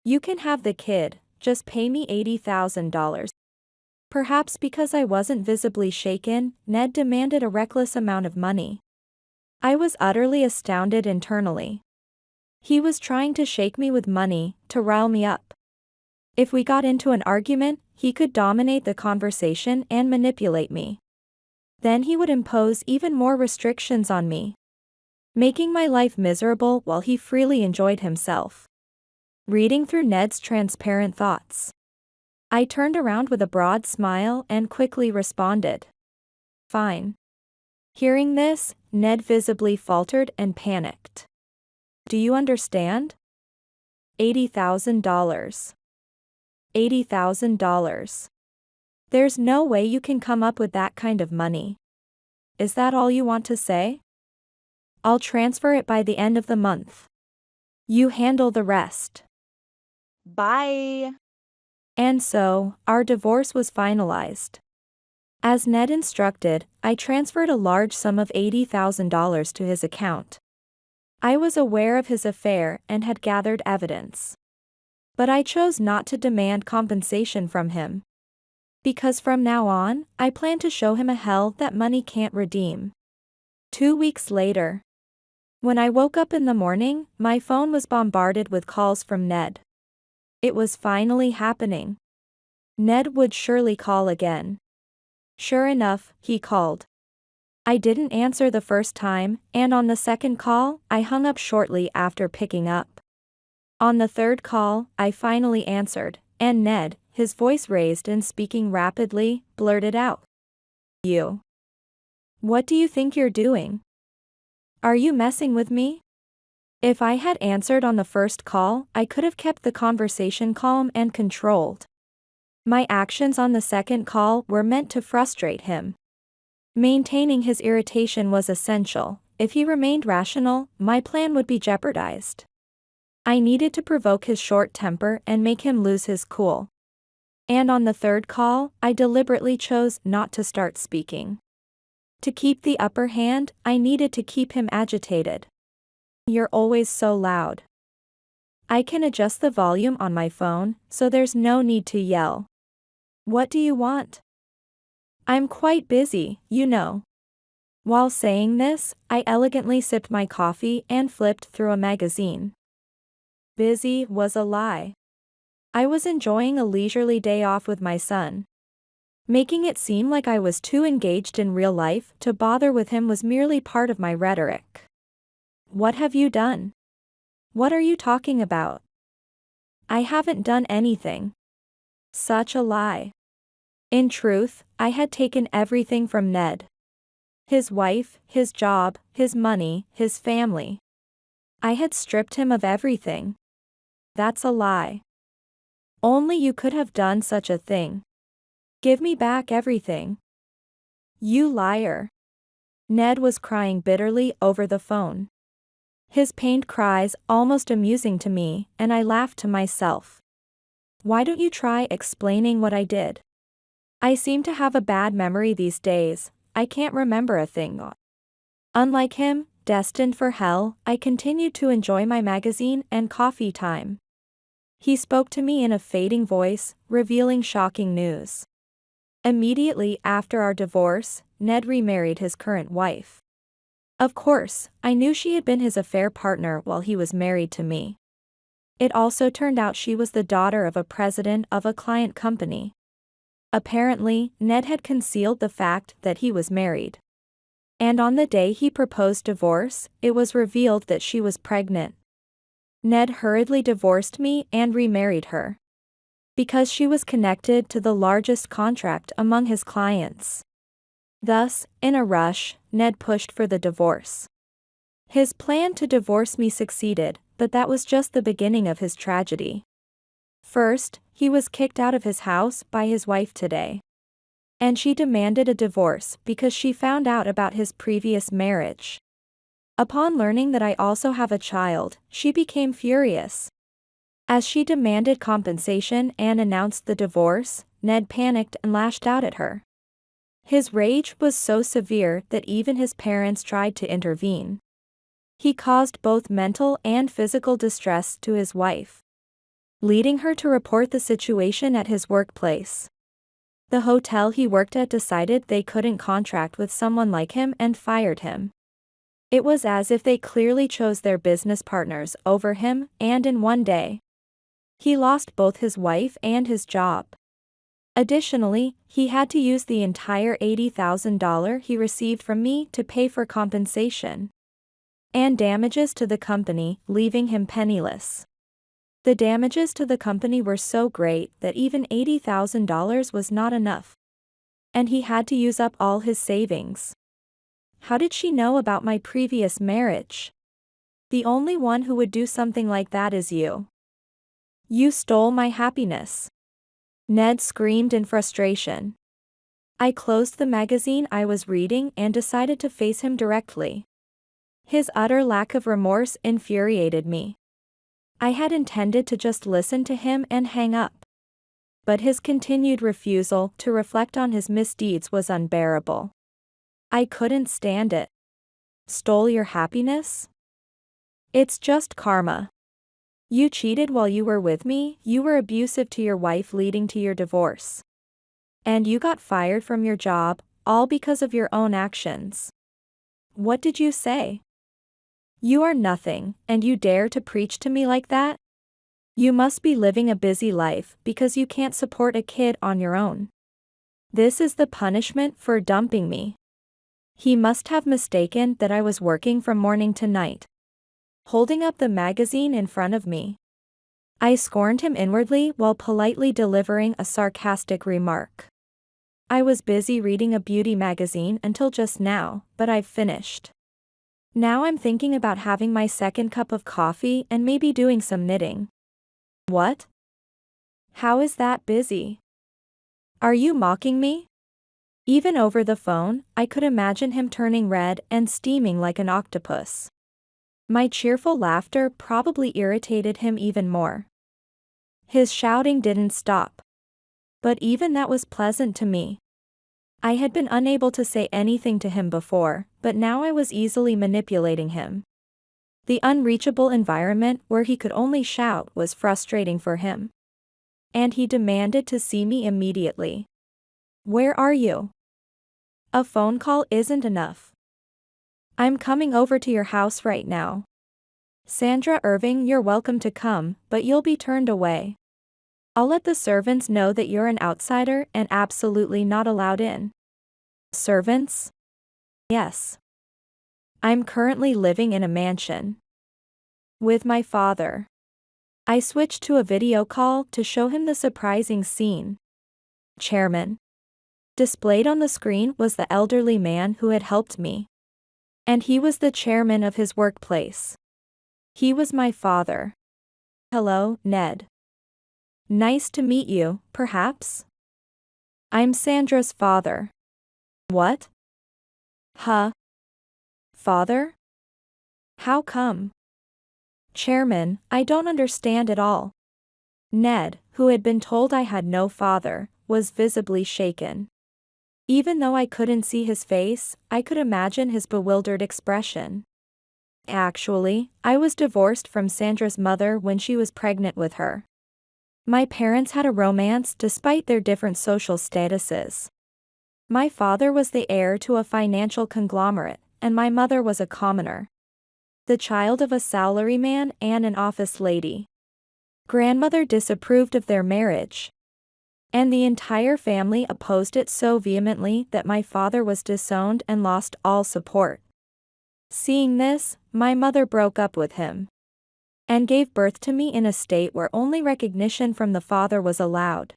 You can have the kid, just pay me $80,000. Perhaps because I wasn't visibly shaken, Ned demanded a reckless amount of money. I was utterly astounded internally. He was trying to shake me with money, to rile me up. If we got into an argument, he could dominate the conversation and manipulate me. Then he would impose even more restrictions on me, making my life miserable while he freely enjoyed himself. Reading through Ned's transparent thoughts, I turned around with a broad smile and quickly responded. Fine. Hearing this, Ned visibly faltered and panicked. Do you understand? $80,000. $80,000. There's no way you can come up with that kind of money. Is that all you want to say? I'll transfer it by the end of the month. You handle the rest. Bye. And so, our divorce was finalized. As Ned instructed, I transferred a large sum of $80,000 to his account. I was aware of his affair and had gathered evidence. But I chose not to demand compensation from him. Because from now on, I plan to show him a hell that money can't redeem. 2 weeks later. When I woke up in the morning, my phone was bombarded with calls from Ned. It was finally happening. Ned would surely call again. Sure enough, he called. I didn't answer the first time, and on the second call, I hung up shortly after picking up. On the third call, I finally answered, and Ned, his voice raised and speaking rapidly, blurted out. You. What do you think you're doing? Are you messing with me? If I had answered on the first call, I could have kept the conversation calm and controlled. My actions on the second call were meant to frustrate him. Maintaining his irritation was essential. If he remained rational, my plan would be jeopardized. I needed to provoke his short temper and make him lose his cool. And on the third call, I deliberately chose not to start speaking. To keep the upper hand, I needed to keep him agitated. "You're always so loud. I can adjust the volume on my phone, so there's no need to yell. What do you want? I'm quite busy, you know." While saying this, I elegantly sipped my coffee and flipped through a magazine. Busy was a lie. I was enjoying a leisurely day off with my son. Making it seem like I was too engaged in real life to bother with him was merely part of my rhetoric. "What have you done? What are you talking about?" "I haven't done anything." Such a lie. In truth, I had taken everything from Ned. His wife, his job, his money, his family. I had stripped him of everything. That's a lie. Only you could have done such a thing. Give me back everything. You liar. Ned was crying bitterly over the phone. His pained cries almost amusing to me, and I laughed to myself. Why don't you try explaining what I did? I seem to have a bad memory these days. I can't remember a thing. Unlike him, destined for hell, I continued to enjoy my magazine and coffee time. He spoke to me in a fading voice, revealing shocking news. Immediately after our divorce, Ned remarried his current wife. Of course, I knew she had been his affair partner while he was married to me. It also turned out she was the daughter of a president of a client company. Apparently, Ned had concealed the fact that he was married. And on the day he proposed divorce, it was revealed that she was pregnant. Ned hurriedly divorced me and remarried her. Because she was connected to the largest contract among his clients. Thus, in a rush, Ned pushed for the divorce. His plan to divorce me succeeded, but that was just the beginning of his tragedy. First, he was kicked out of his house by his wife today. And she demanded a divorce because she found out about his previous marriage. Upon learning that I also have a child, she became furious. As she demanded compensation and announced the divorce, Ned panicked and lashed out at her. His rage was so severe that even his parents tried to intervene. He caused both mental and physical distress to his wife, leading her to report the situation at his workplace. The hotel he worked at decided they couldn't contract with someone like him and fired him. It was as if they clearly chose their business partners over him, and in one day, he lost both his wife and his job. Additionally, he had to use the entire $80,000 he received from me to pay for compensation and damages to the company, leaving him penniless. The damages to the company were so great that even $80,000 was not enough. And he had to use up all his savings. How did she know about my previous marriage? The only one who would do something like that is you. You stole my happiness. Ned screamed in frustration. I closed the magazine I was reading and decided to face him directly. His utter lack of remorse infuriated me. I had intended to just listen to him and hang up. But his continued refusal to reflect on his misdeeds was unbearable. I couldn't stand it. Stole your happiness? It's just karma. You cheated while you were with me, you were abusive to your wife leading to your divorce. And you got fired from your job, all because of your own actions. What did you say? You are nothing, and you dare to preach to me like that? You must be living a busy life because you can't support a kid on your own. This is the punishment for dumping me. He must have mistaken that I was working from morning to night. Holding up the magazine in front of me, I scorned him inwardly while politely delivering a sarcastic remark. I was busy reading a beauty magazine until just now, but I've finished. Now I'm thinking about having my second cup of coffee and maybe doing some knitting. What? How is that busy? Are you mocking me? Even over the phone, I could imagine him turning red and steaming like an octopus. My cheerful laughter probably irritated him even more. His shouting didn't stop. But even that was pleasant to me. I had been unable to say anything to him before, but now I was easily manipulating him. The unreachable environment where he could only shout was frustrating for him. And he demanded to see me immediately. Where are you? A phone call isn't enough. I'm coming over to your house right now. Sandra Irving, you're welcome to come, but you'll be turned away. I'll let the servants know that you're an outsider and absolutely not allowed in. Servants? Yes. I'm currently living in a mansion. With my father. I switched to a video call to show him the surprising scene. Chairman. Displayed on the screen was the elderly man who had helped me. And he was the chairman of his workplace. He was my father. Hello, Ned. Nice to meet you, perhaps? I'm Sandra's father. What? Huh? Father? How come? Chairman, I don't understand at all. Ned, who had been told I had no father, was visibly shaken. Even though I couldn't see his face, I could imagine his bewildered expression. Actually, I was divorced from Sandra's mother when she was pregnant with her. My parents had a romance despite their different social statuses. My father was the heir to a financial conglomerate, and my mother was a commoner. The child of a salaryman and an office lady. Grandmother disapproved of their marriage. And the entire family opposed it so vehemently that my father was disowned and lost all support. Seeing this, my mother broke up with him. And gave birth to me in a state where only recognition from the father was allowed.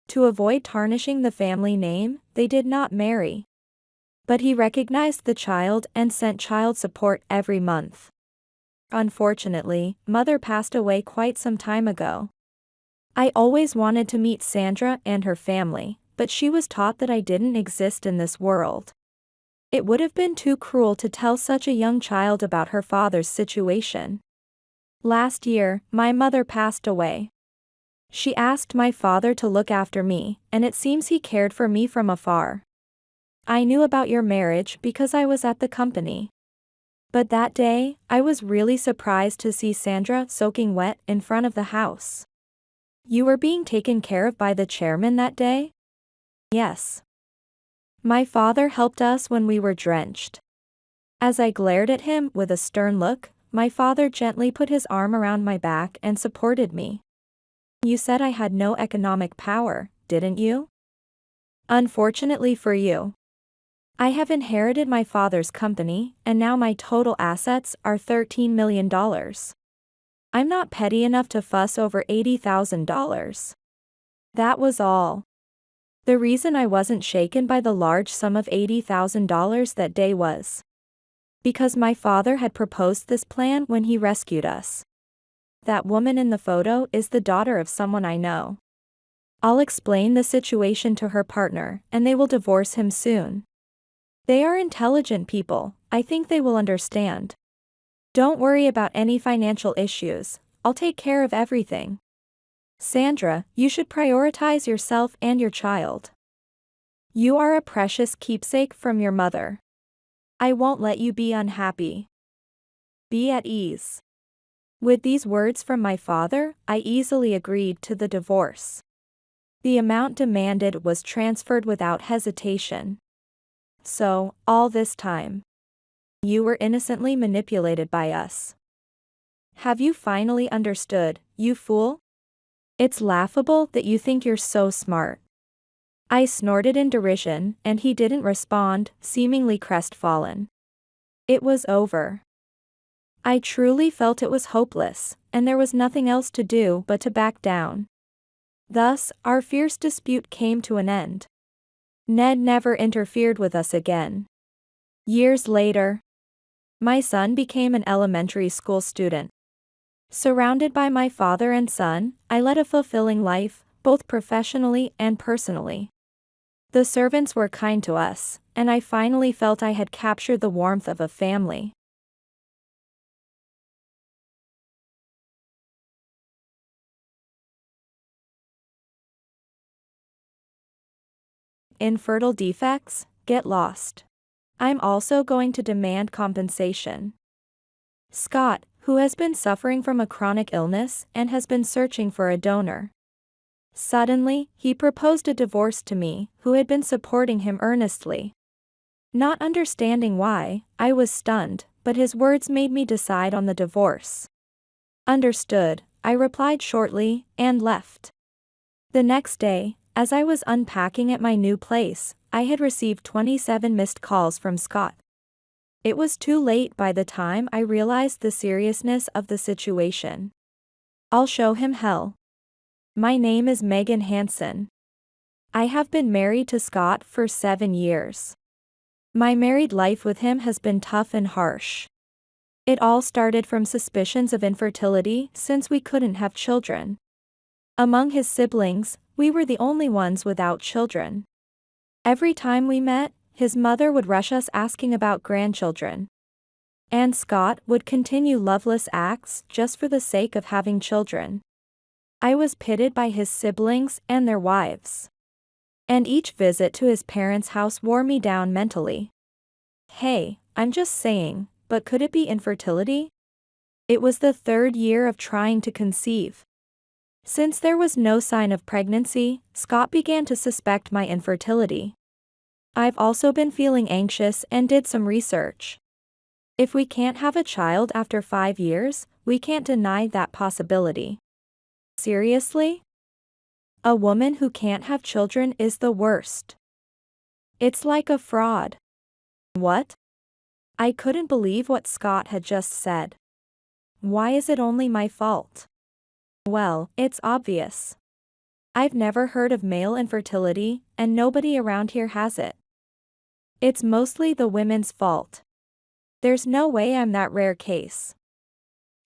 To avoid tarnishing the family name, they did not marry. But he recognized the child and sent child support every month. Unfortunately, mother passed away quite some time ago. I always wanted to meet Sandra and her family, but she was taught that I didn't exist in this world. It would have been too cruel to tell such a young child about her father's situation. Last year, my mother passed away. She asked my father to look after me, and it seems he cared for me from afar. I knew about your marriage because I was at the company. But that day, I was really surprised to see Sandra soaking wet in front of the house. You were being taken care of by the chairman that day? Yes. My father helped us when we were drenched. As I glared at him with a stern look, my father gently put his arm around my back and supported me. You said I had no economic power, didn't you? Unfortunately for you. I have inherited my father's company, and now my total assets are $13 million. I'm not petty enough to fuss over $80,000. That was all. The reason I wasn't shaken by the large sum of $80,000 that day was because my father had proposed this plan when he rescued us. That woman in the photo is the daughter of someone I know. I'll explain the situation to her partner, and they will divorce him soon. They are intelligent people, I think they will understand. Don't worry about any financial issues, I'll take care of everything. Sandra, you should prioritize yourself and your child. You are a precious keepsake from your mother. I won't let you be unhappy. Be at ease. With these words from my father, I easily agreed to the divorce. The amount demanded was transferred without hesitation. So, all this time, you were innocently manipulated by us. Have you finally understood, you fool? It's laughable that you think you're so smart. I snorted in derision, and he didn't respond, seemingly crestfallen. It was over. I truly felt it was hopeless, and there was nothing else to do but to back down. Thus, our fierce dispute came to an end. Ned never interfered with us again. Years later, My son became an elementary school student. Surrounded by my father and son, I led a fulfilling life, both professionally and personally. The servants were kind to us, and I finally felt I had captured the warmth of a family. Infertile defects, get lost. I'm also going to demand compensation. Scott, who has been suffering from a chronic illness and has been searching for a donor. Suddenly, he proposed a divorce to me, who had been supporting him earnestly. Not understanding why, I was stunned, but his words made me decide on the divorce. Understood, I replied shortly, and left. The next day, as I was unpacking at my new place, I had received 27 missed calls from Scott. It was too late by the time I realized the seriousness of the situation. I'll show him hell. My name is Megan Hansen. I have been married to Scott for 7 years. My married life with him has been tough and harsh. It all started from suspicions of infertility since we couldn't have children. Among his siblings, we were the only ones without children. Every time we met, his mother would rush us asking about grandchildren. And Scott would continue loveless acts just for the sake of having children. I was pitted by his siblings and their wives. And each visit to his parents' house wore me down mentally. Hey, I'm just saying, but could it be infertility? It was the 3rd year of trying to conceive. Since there was no sign of pregnancy, Scott began to suspect my infertility. I've also been feeling anxious and did some research. If we can't have a child after 5 years, we can't deny that possibility. Seriously? A woman who can't have children is the worst. It's like a fraud. What? I couldn't believe what Scott had just said. Why is it only my fault? Well, it's obvious. I've never heard of male infertility, and nobody around here has it. It's mostly the women's fault. There's no way I'm that rare case.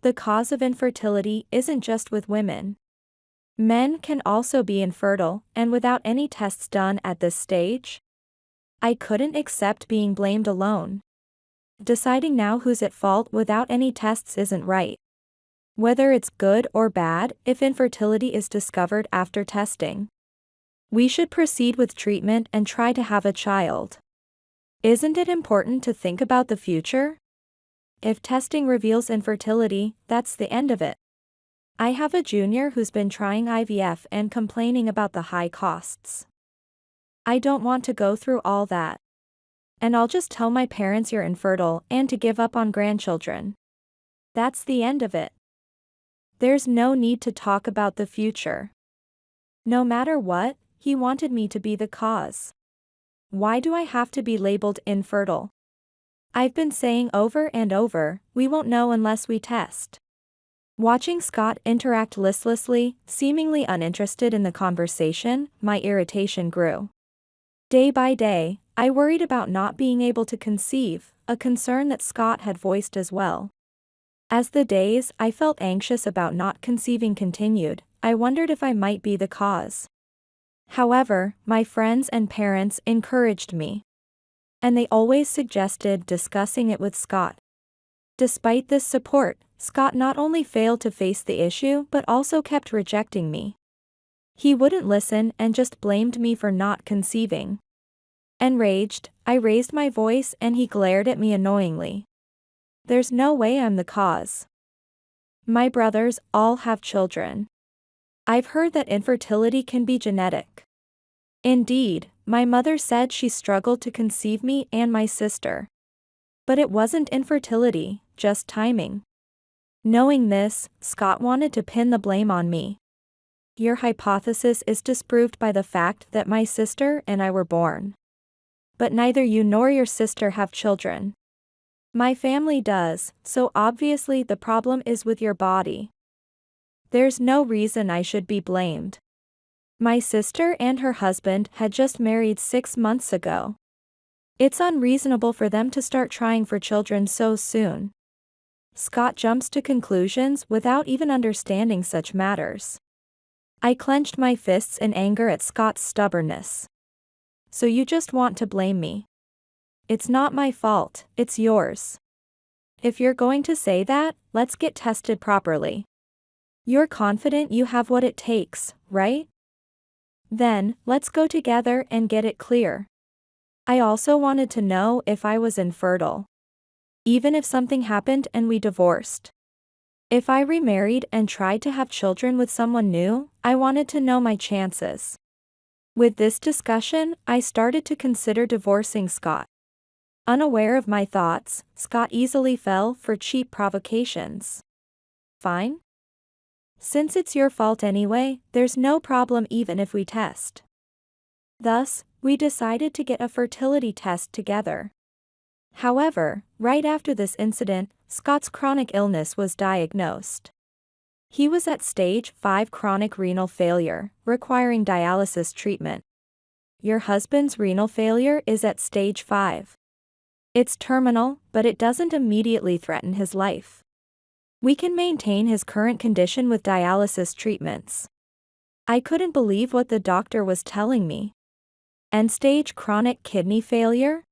The cause of infertility isn't just with women. Men can also be infertile, and without any tests done at this stage, I couldn't accept being blamed alone. Deciding now who's at fault without any tests isn't right. Whether it's good or bad, if infertility is discovered after testing, we should proceed with treatment and try to have a child. Isn't it important to think about the future? If testing reveals infertility, that's the end of it. I have a junior who's been trying IVF and complaining about the high costs. I don't want to go through all that. And I'll just tell my parents you're infertile and to give up on grandchildren. That's the end of it. There's no need to talk about the future. No matter what, he wanted me to be the cause. Why do I have to be labeled infertile? I've been saying over and over, we won't know unless we test. Watching Scott interact listlessly, seemingly uninterested in the conversation, my irritation grew. Day by day, I worried about not being able to conceive, a concern that Scott had voiced as well. As the days I felt anxious about not conceiving continued, I wondered if I might be the cause. However, my friends and parents encouraged me. And they always suggested discussing it with Scott. Despite this support, Scott not only failed to face the issue but also kept rejecting me. He wouldn't listen and just blamed me for not conceiving. Enraged, I raised my voice and he glared at me annoyingly. There's no way I'm the cause. My brothers all have children. I've heard that infertility can be genetic. Indeed, my mother said she struggled to conceive me and my sister. But it wasn't infertility, just timing. Knowing this, Scott wanted to pin the blame on me. Your hypothesis is disproved by the fact that my sister and I were born. But neither you nor your sister have children. My family does, so obviously the problem is with your body. There's no reason I should be blamed. My sister and her husband had just married 6 months ago. It's unreasonable for them to start trying for children so soon. Scott jumps to conclusions without even understanding such matters. I clenched my fists in anger at Scott's stubbornness. So you just want to blame me? It's not my fault, it's yours. If you're going to say that, let's get tested properly. You're confident you have what it takes, right? Then, let's go together and get it clear. I also wanted to know if I was infertile. Even if something happened and we divorced. If I remarried and tried to have children with someone new, I wanted to know my chances. With this discussion, I started to consider divorcing Scott. Unaware of my thoughts, Scott easily fell for cheap provocations. Fine? Since it's your fault anyway, there's no problem even if we test. Thus, we decided to get a fertility test together. However, right after this incident, Scott's chronic illness was diagnosed. He was at stage 5 chronic renal failure, requiring dialysis treatment. Your husband's renal failure is at stage 5. It's terminal, but it doesn't immediately threaten his life. We can maintain his current condition with dialysis treatments. I couldn't believe what the doctor was telling me. End-stage chronic kidney failure?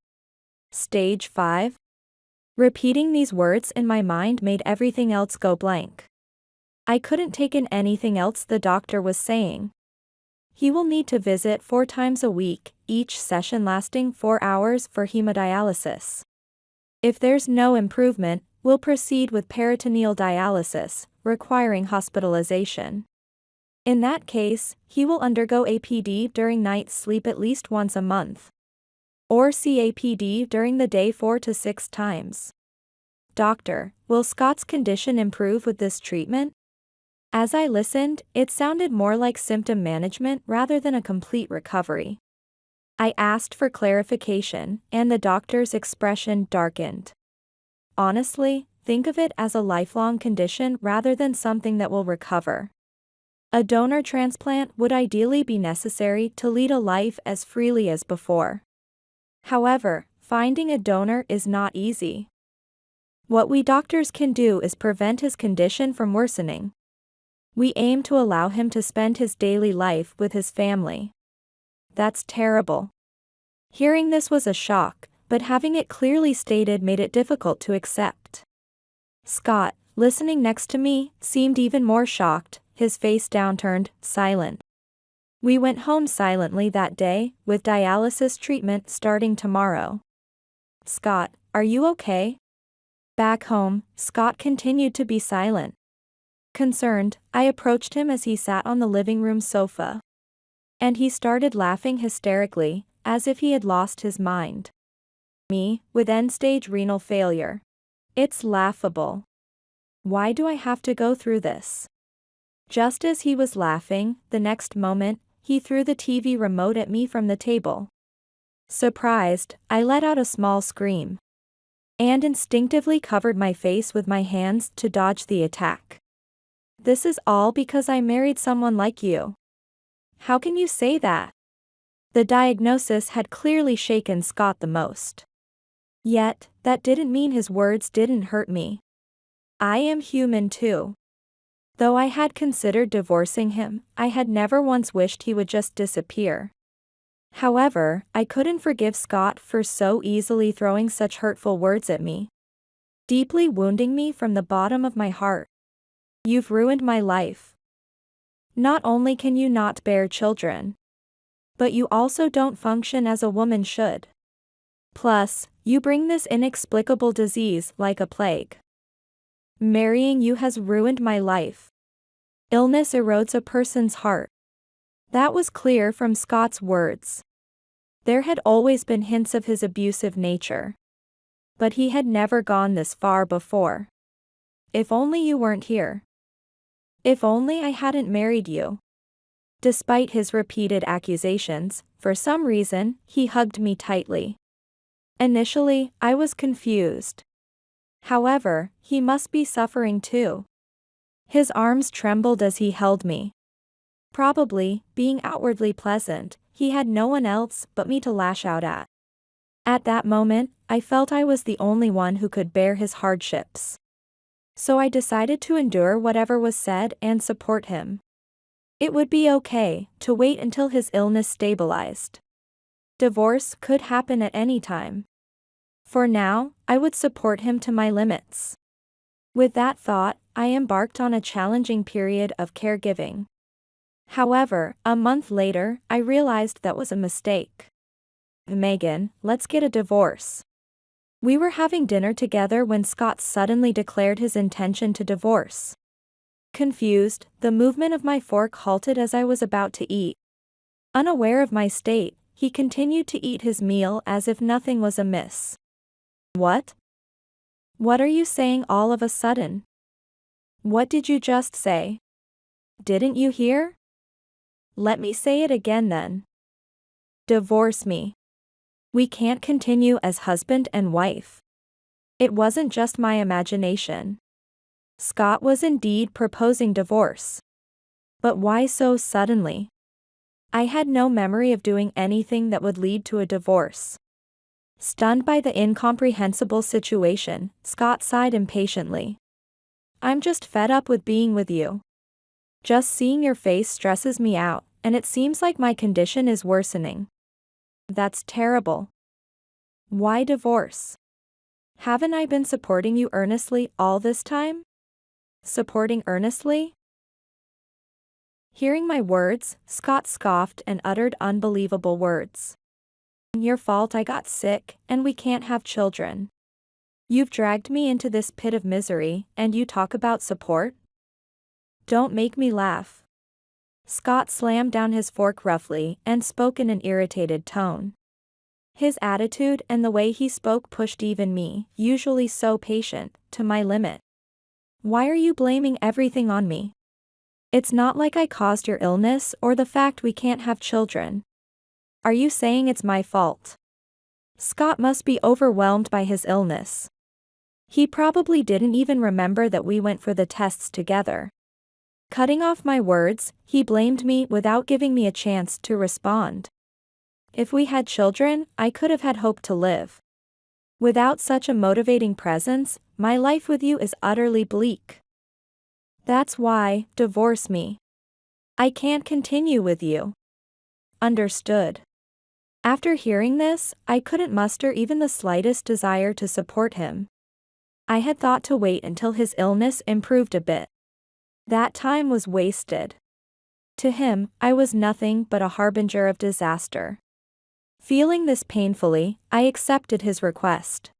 Stage 5? Repeating these words in my mind made everything else go blank. I couldn't take in anything else the doctor was saying. He will need to visit 4 times a week, each session lasting 4 hours for hemodialysis. If there's no improvement, we'll proceed with peritoneal dialysis, requiring hospitalization. In that case, he will undergo APD during night sleep at least once a month. Or CAPD during the day 4 to 6 times. Doctor, will Scott's condition improve with this treatment? As I listened, it sounded more like symptom management rather than a complete recovery. I asked for clarification, and the doctor's expression darkened. Honestly, think of it as a lifelong condition rather than something that will recover. A donor transplant would ideally be necessary to lead a life as freely as before. However, finding a donor is not easy. What we doctors can do is prevent his condition from worsening. We aim to allow him to spend his daily life with his family. That's terrible. Hearing this was a shock, but having it clearly stated made it difficult to accept. Scott, listening next to me, seemed even more shocked, his face downturned, silent. We went home silently that day, with dialysis treatment starting tomorrow. Scott, are you okay? Back home, Scott continued to be silent. Concerned, I approached him as he sat on the living room sofa. And he started laughing hysterically, as if he had lost his mind. Me, with end-stage renal failure. It's laughable. Why do I have to go through this? Just as he was laughing, the next moment, he threw the TV remote at me from the table. Surprised, I let out a small scream. And instinctively covered my face with my hands to dodge the attack. This is all because I married someone like you. How can you say that? The diagnosis had clearly shaken Scott the most. Yet, that didn't mean his words didn't hurt me. I am human too. Though I had considered divorcing him, I had never once wished he would just disappear. However, I couldn't forgive Scott for so easily throwing such hurtful words at me. Deeply wounding me from the bottom of my heart. You've ruined my life. Not only can you not bear children, but you also don't function as a woman should. Plus, you bring this inexplicable disease like a plague. Marrying you has ruined my life. Illness erodes a person's heart. That was clear from Scott's words. There had always been hints of his abusive nature. But he had never gone this far before. If only you weren't here. If only I hadn't married you. Despite his repeated accusations, for some reason, he hugged me tightly. Initially, I was confused. However, he must be suffering too. His arms trembled as he held me. Probably, being outwardly pleasant, he had no one else but me to lash out at. At that moment, I felt I was the only one who could bear his hardships. So I decided to endure whatever was said and support him. It would be okay to wait until his illness stabilized. Divorce could happen at any time. For now, I would support him to my limits. With that thought, I embarked on a challenging period of caregiving. However, a month later, I realized that was a mistake. Megan, let's get a divorce. We were having dinner together when Scott suddenly declared his intention to divorce. Confused, the movement of my fork halted as I was about to eat. Unaware of my state, he continued to eat his meal as if nothing was amiss. What? What are you saying all of a sudden? What did you just say? Didn't you hear? Let me say it again then. Divorce me. We can't continue as husband and wife. It wasn't just my imagination. Scott was indeed proposing divorce. But why so suddenly? I had no memory of doing anything that would lead to a divorce. Stunned by the incomprehensible situation, Scott sighed impatiently. I'm just fed up with being with you. Just seeing your face stresses me out, and it seems like my condition is worsening. That's terrible. Why divorce? Haven't I been supporting you earnestly all this time? Supporting earnestly? Hearing my words, Scott scoffed and uttered unbelievable words. Your fault I got sick, and we can't have children. You've dragged me into this pit of misery, and you talk about support? Don't make me laugh. Scott slammed down his fork roughly and spoke in an irritated tone. His attitude and the way he spoke pushed even me, usually so patient, to my limit. Why are you blaming everything on me? It's not like I caused your illness or the fact we can't have children. Are you saying it's my fault? Scott must be overwhelmed by his illness. He probably didn't even remember that we went for the tests together. Cutting off my words, he blamed me without giving me a chance to respond. If we had children, I could have had hope to live. Without such a motivating presence, my life with you is utterly bleak. That's why, divorce me. I can't continue with you. Understood. After hearing this, I couldn't muster even the slightest desire to support him. I had thought to wait until his illness improved a bit. That time was wasted. To him, I was nothing but a harbinger of disaster. Feeling this painfully, I accepted his request.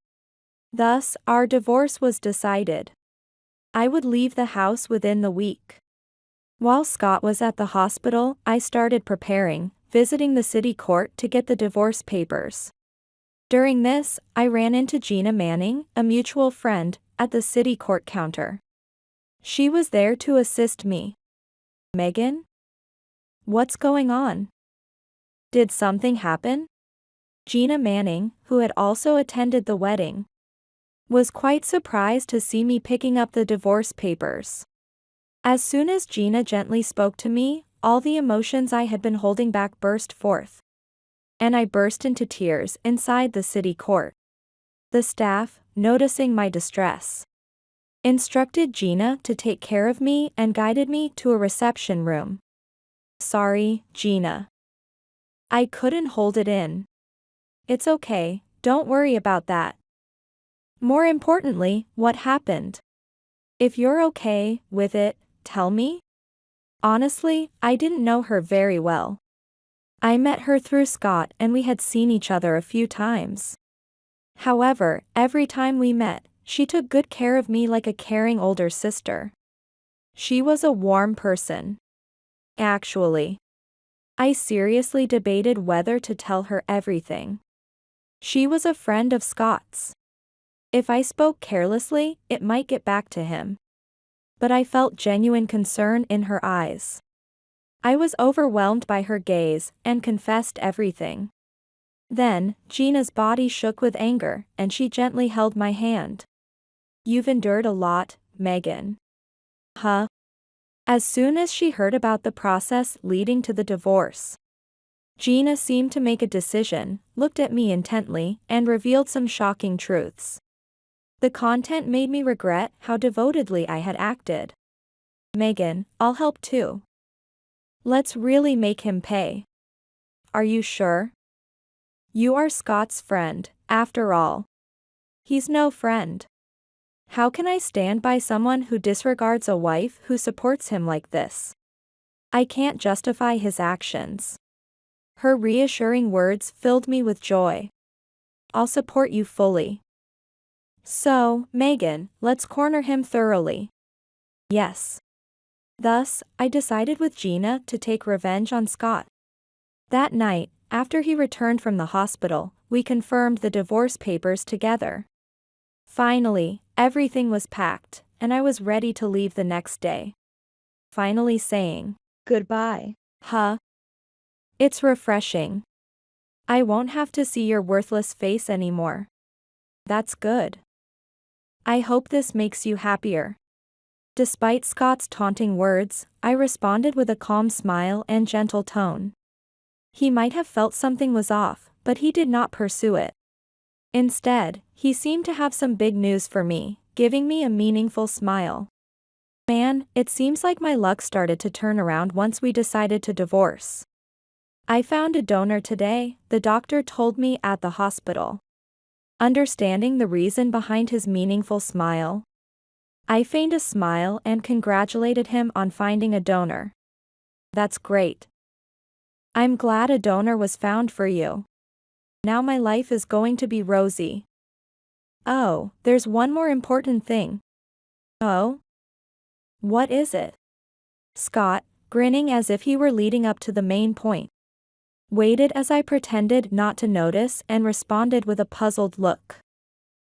Thus, our divorce was decided. I would leave the house within the week. While Scott was at the hospital, I started preparing, visiting the city court to get the divorce papers. During this, I ran into Gina Manning, a mutual friend, at the city court counter. She was there to assist me. Megan? What's going on? Did something happen? Gina Manning, who had also attended the wedding, was quite surprised to see me picking up the divorce papers. As soon as Gina gently spoke to me, all the emotions I had been holding back burst forth. And I burst into tears inside the city court. The staff, noticing my distress, instructed Gina to take care of me and guided me to a reception room. Sorry, Gina. I couldn't hold it in. It's okay, don't worry about that. More importantly, what happened? If you're okay with it, tell me. Honestly, I didn't know her very well. I met her through Scott and we had seen each other a few times. However, every time we met, she took good care of me like a caring older sister. She was a warm person. Actually, I seriously debated whether to tell her everything. She was a friend of Scott's. If I spoke carelessly, it might get back to him. But I felt genuine concern in her eyes. I was overwhelmed by her gaze and confessed everything. Then, Gina's body shook with anger, and she gently held my hand. You've endured a lot, Megan. Huh? As soon as she heard about the process leading to the divorce, Gina seemed to make a decision, looked at me intently, and revealed some shocking truths. The content made me regret how devotedly I had acted. Megan, I'll help too. Let's really make him pay. Are you sure? You are Scott's friend, after all. He's no friend. How can I stand by someone who disregards a wife who supports him like this? I can't justify his actions. Her reassuring words filled me with joy. I'll support you fully. So, Megan, let's corner him thoroughly. Yes. Thus, I decided with Gina to take revenge on Scott. That night, after he returned from the hospital, we confirmed the divorce papers together. Finally, everything was packed, and I was ready to leave the next day. Finally saying, goodbye. Huh? It's refreshing. I won't have to see your worthless face anymore. That's good. I hope this makes you happier. Despite Scott's taunting words, I responded with a calm smile and gentle tone. He might have felt something was off, but he did not pursue it. Instead, he seemed to have some big news for me, giving me a meaningful smile. Man, it seems like my luck started to turn around once we decided to divorce. I found a donor today, the doctor told me at the hospital. Understanding the reason behind his meaningful smile, I feigned a smile and congratulated him on finding a donor. That's great. I'm glad a donor was found for you. Now my life is going to be rosy. Oh, there's one more important thing. Oh? What is it? Scott, grinning as if he were leading up to the main point, waited as I pretended not to notice and responded with a puzzled look.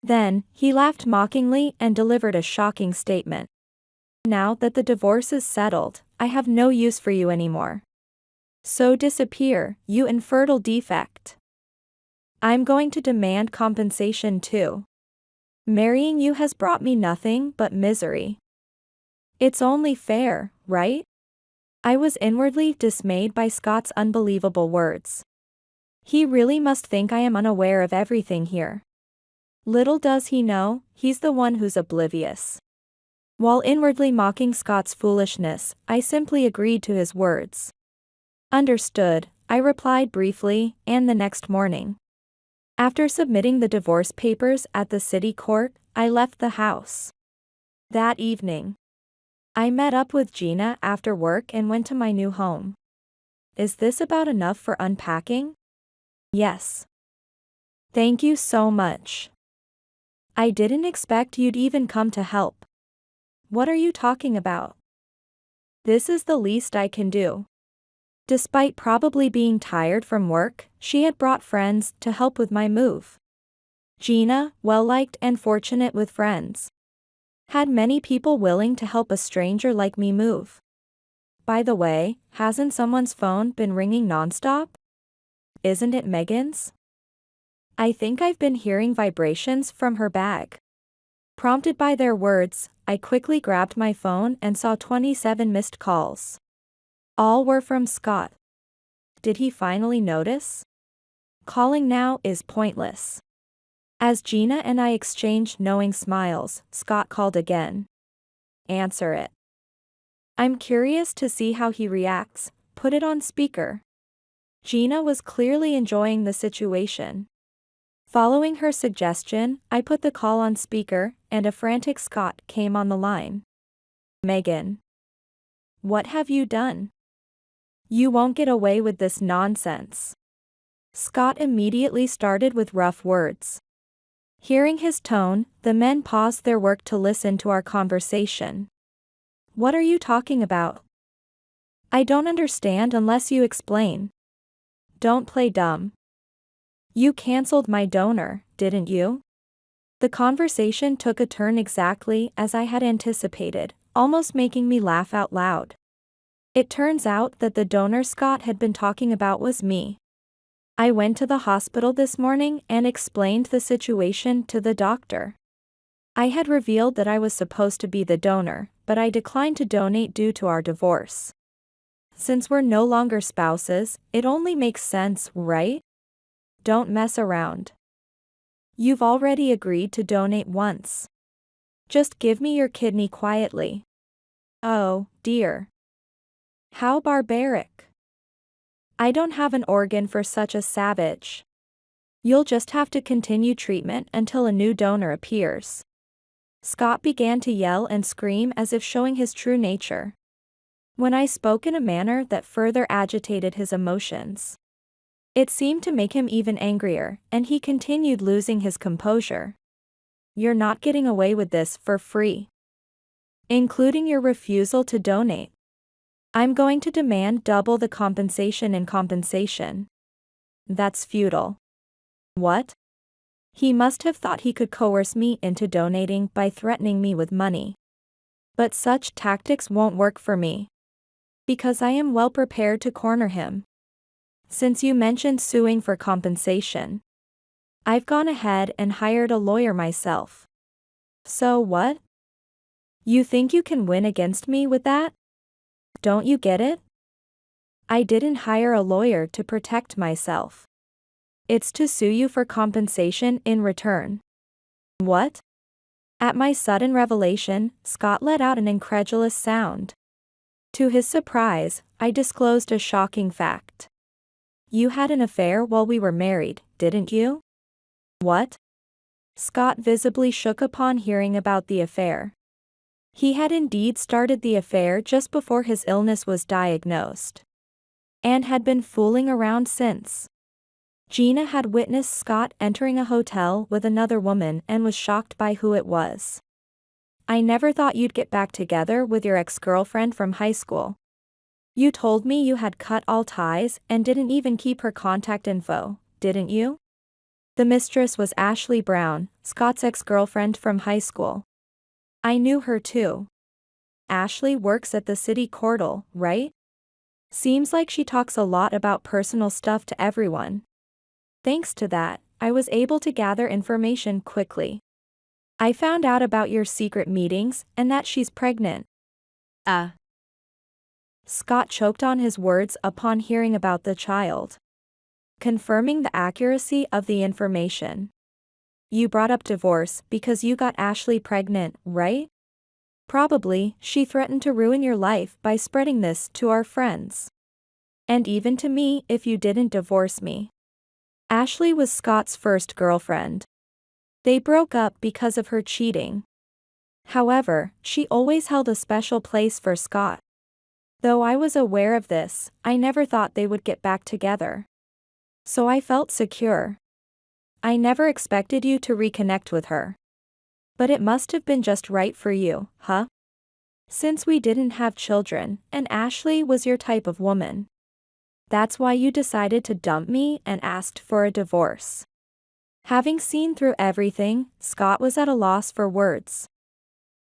Then, he laughed mockingly and delivered a shocking statement. Now that the divorce is settled, I have no use for you anymore. So disappear, you infertile defect. I'm going to demand compensation too. Marrying you has brought me nothing but misery. It's only fair, right? I was inwardly dismayed by Scott's unbelievable words. He really must think I am unaware of everything here. Little does he know, he's the one who's oblivious. While inwardly mocking Scott's foolishness, I simply agreed to his words. Understood, I replied briefly, and the next morning. After submitting the divorce papers at the city court, I left the house. That evening, I met up with Gina after work and went to my new home. Is this about enough for unpacking? Yes. Thank you so much. I didn't expect you'd even come to help. What are you talking about? This is the least I can do. Despite probably being tired from work, she had brought friends to help with my move. Gina, well-liked and fortunate with friends, had many people willing to help a stranger like me move. By the way, hasn't someone's phone been ringing nonstop? Isn't it Megan's? I think I've been hearing vibrations from her bag. Prompted by their words, I quickly grabbed my phone and saw 27 missed calls. All were from Scott. Did he finally notice? Calling now is pointless. As Gina and I exchanged knowing smiles, Scott called again. Answer it. I'm curious to see how he reacts. Put it on speaker. Gina was clearly enjoying the situation. Following her suggestion, I put the call on speaker, and a frantic Scott came on the line. Megan. What have you done? You won't get away with this nonsense. Scott immediately started with rough words. Hearing his tone, the men paused their work to listen to our conversation. What are you talking about? I don't understand unless you explain. Don't play dumb. You cancelled my donor, didn't you? The conversation took a turn exactly as I had anticipated, almost making me laugh out loud. It turns out that the donor Scott had been talking about was me. I went to the hospital this morning and explained the situation to the doctor. I had revealed that I was supposed to be the donor, but I declined to donate due to our divorce. Since we're no longer spouses, it only makes sense, right? Don't mess around. You've already agreed to donate once. Just give me your kidney quietly. Oh, dear. How barbaric. I don't have an organ for such a savage. You'll just have to continue treatment until a new donor appears. Scott began to yell and scream as if showing his true nature. When I spoke in a manner that further agitated his emotions, it seemed to make him even angrier, and he continued losing his composure. You're not getting away with this for free. Including your refusal to donate. I'm going to demand double the compensation in compensation. That's futile. What? He must have thought he could coerce me into donating by threatening me with money. But such tactics won't work for me. Because I am well prepared to corner him. Since you mentioned suing for compensation, I've gone ahead and hired a lawyer myself. So what? You think you can win against me with that? Don't you get it? I didn't hire a lawyer to protect myself. It's to sue you for compensation in return. What? At my sudden revelation, Scott let out an incredulous sound. To his surprise, I disclosed a shocking fact. You had an affair while we were married, didn't you? What? Scott visibly shook upon hearing about the affair. He had indeed started the affair just before his illness was diagnosed. And had been fooling around since. Gina had witnessed Scott entering a hotel with another woman and was shocked by who it was. I never thought you'd get back together with your ex-girlfriend from high school. You told me you had cut all ties and didn't even keep her contact info, didn't you? The mistress was Ashley Brown, Scott's ex-girlfriend from high school. I knew her too. Ashley works at the city courtal, right? Seems like she talks a lot about personal stuff to everyone. Thanks to that, I was able to gather information quickly. I found out about your secret meetings and that she's pregnant. Scott choked on his words upon hearing about the child. Confirming the accuracy of the information. You brought up divorce because you got Ashley pregnant, right? Probably, she threatened to ruin your life by spreading this to our friends. And even to me if you didn't divorce me. Ashley was Scott's first girlfriend. They broke up because of her cheating. However, she always held a special place for Scott. Though I was aware of this, I never thought they would get back together. So I felt secure. I never expected you to reconnect with her. But it must have been just right for you, huh? Since we didn't have children, and Ashley was your type of woman. That's why you decided to dump me and asked for a divorce. Having seen through everything, Scott was at a loss for words.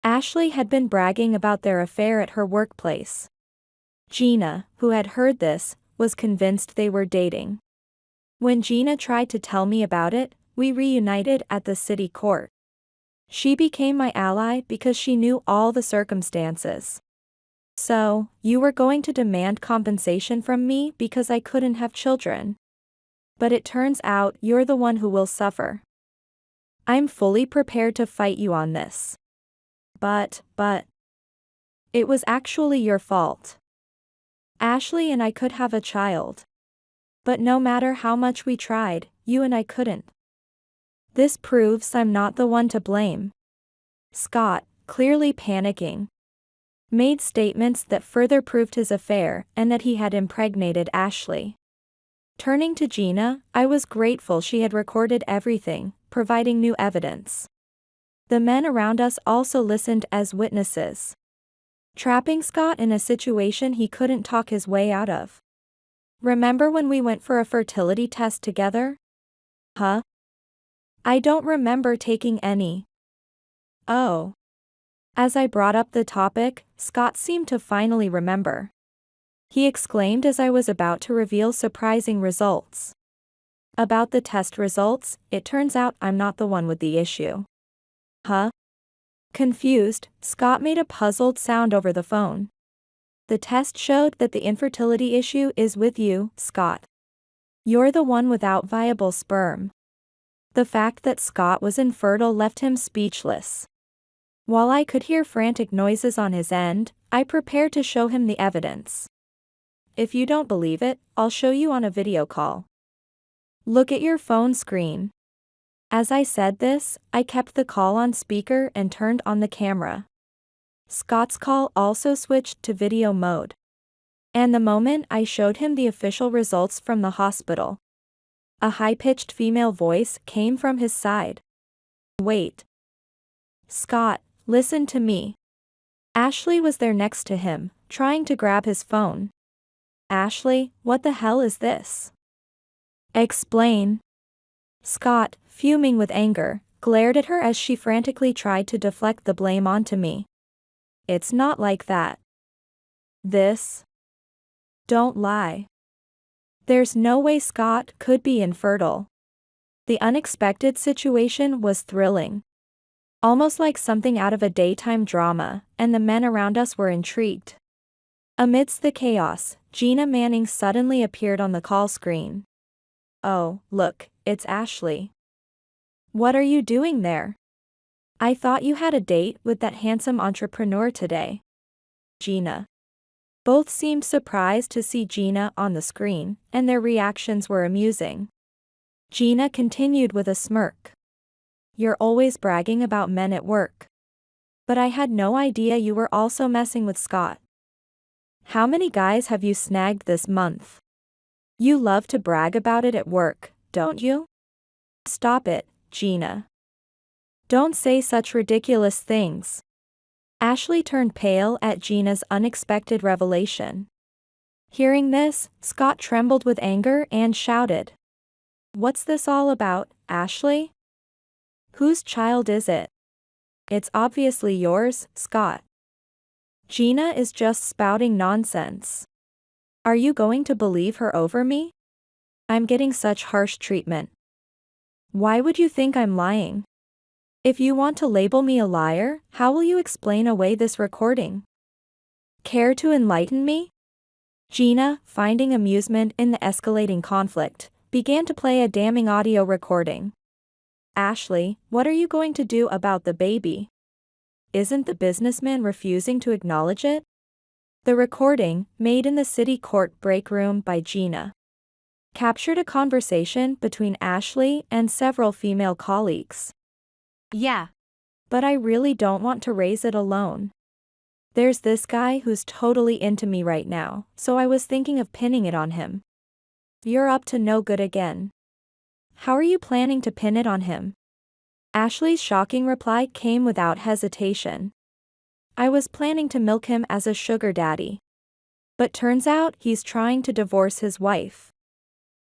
Ashley had been bragging about their affair at her workplace. Gina, who had heard this, was convinced they were dating. When Gina tried to tell me about it, we reunited at the city court. She became my ally because she knew all the circumstances. So, you were going to demand compensation from me because I couldn't have children. But it turns out you're the one who will suffer. I'm fully prepared to fight you on this. But, it was actually your fault. Ashley and I could have a child. But no matter how much we tried, you and I couldn't. This proves I'm not the one to blame. Scott, clearly panicking, made statements that further proved his affair and that he had impregnated Ashley. Turning to Gina, I was grateful she had recorded everything, providing new evidence. The men around us also listened as witnesses, trapping Scott in a situation he couldn't talk his way out of. Remember when we went for a fertility test together? Huh? I don't remember taking any. Oh. As I brought up the topic, Scott seemed to finally remember. He exclaimed as I was about to reveal surprising results. About the test results, it turns out I'm not the one with the issue. Huh? Confused, Scott made a puzzled sound over the phone. The test showed that the infertility issue is with you, Scott. You're the one without viable sperm. The fact that Scott was infertile left him speechless. While I could hear frantic noises on his end, I prepared to show him the evidence. If you don't believe it, I'll show you on a video call. Look at your phone screen. As I said this, I kept the call on speaker and turned on the camera. Scott's call also switched to video mode. And the moment I showed him the official results from the hospital, a high-pitched female voice came from his side. Wait. Scott, listen to me. Ashley was there next to him, trying to grab his phone. Ashley, what the hell is this? Explain. Scott, fuming with anger, glared at her as she frantically tried to deflect the blame onto me. It's not like that. This. Don't lie. There's no way Scott could be infertile. The unexpected situation was thrilling. Almost like something out of a daytime drama, and the men around us were intrigued. Amidst the chaos, Gina Manning suddenly appeared on the call screen. Oh, look, it's Ashley. What are you doing there? I thought you had a date with that handsome entrepreneur today. Gina. Both seemed surprised to see Gina on the screen, and their reactions were amusing. Gina continued with a smirk. You're always bragging about men at work. But I had no idea you were also messing with Scott. How many guys have you snagged this month? You love to brag about it at work, don't you? Stop it, Gina. Don't say such ridiculous things. Ashley turned pale at Gina's unexpected revelation. Hearing this, Scott trembled with anger and shouted. What's this all about, Ashley? Whose child is it? It's obviously yours, Scott. Gina is just spouting nonsense. Are you going to believe her over me? I'm getting such harsh treatment. Why would you think I'm lying? If you want to label me a liar, how will you explain away this recording? Care to enlighten me? Gina, finding amusement in the escalating conflict, began to play a damning audio recording. Ashley, what are you going to do about the baby? Isn't the businessman refusing to acknowledge it? The recording, made in the city court break room by Gina, captured a conversation between Ashley and several female colleagues. Yeah. But I really don't want to raise it alone. There's this guy who's totally into me right now, so I was thinking of pinning it on him. You're up to no good again. How are you planning to pin it on him? Ashley's shocking reply came without hesitation. I was planning to milk him as a sugar daddy. But turns out he's trying to divorce his wife.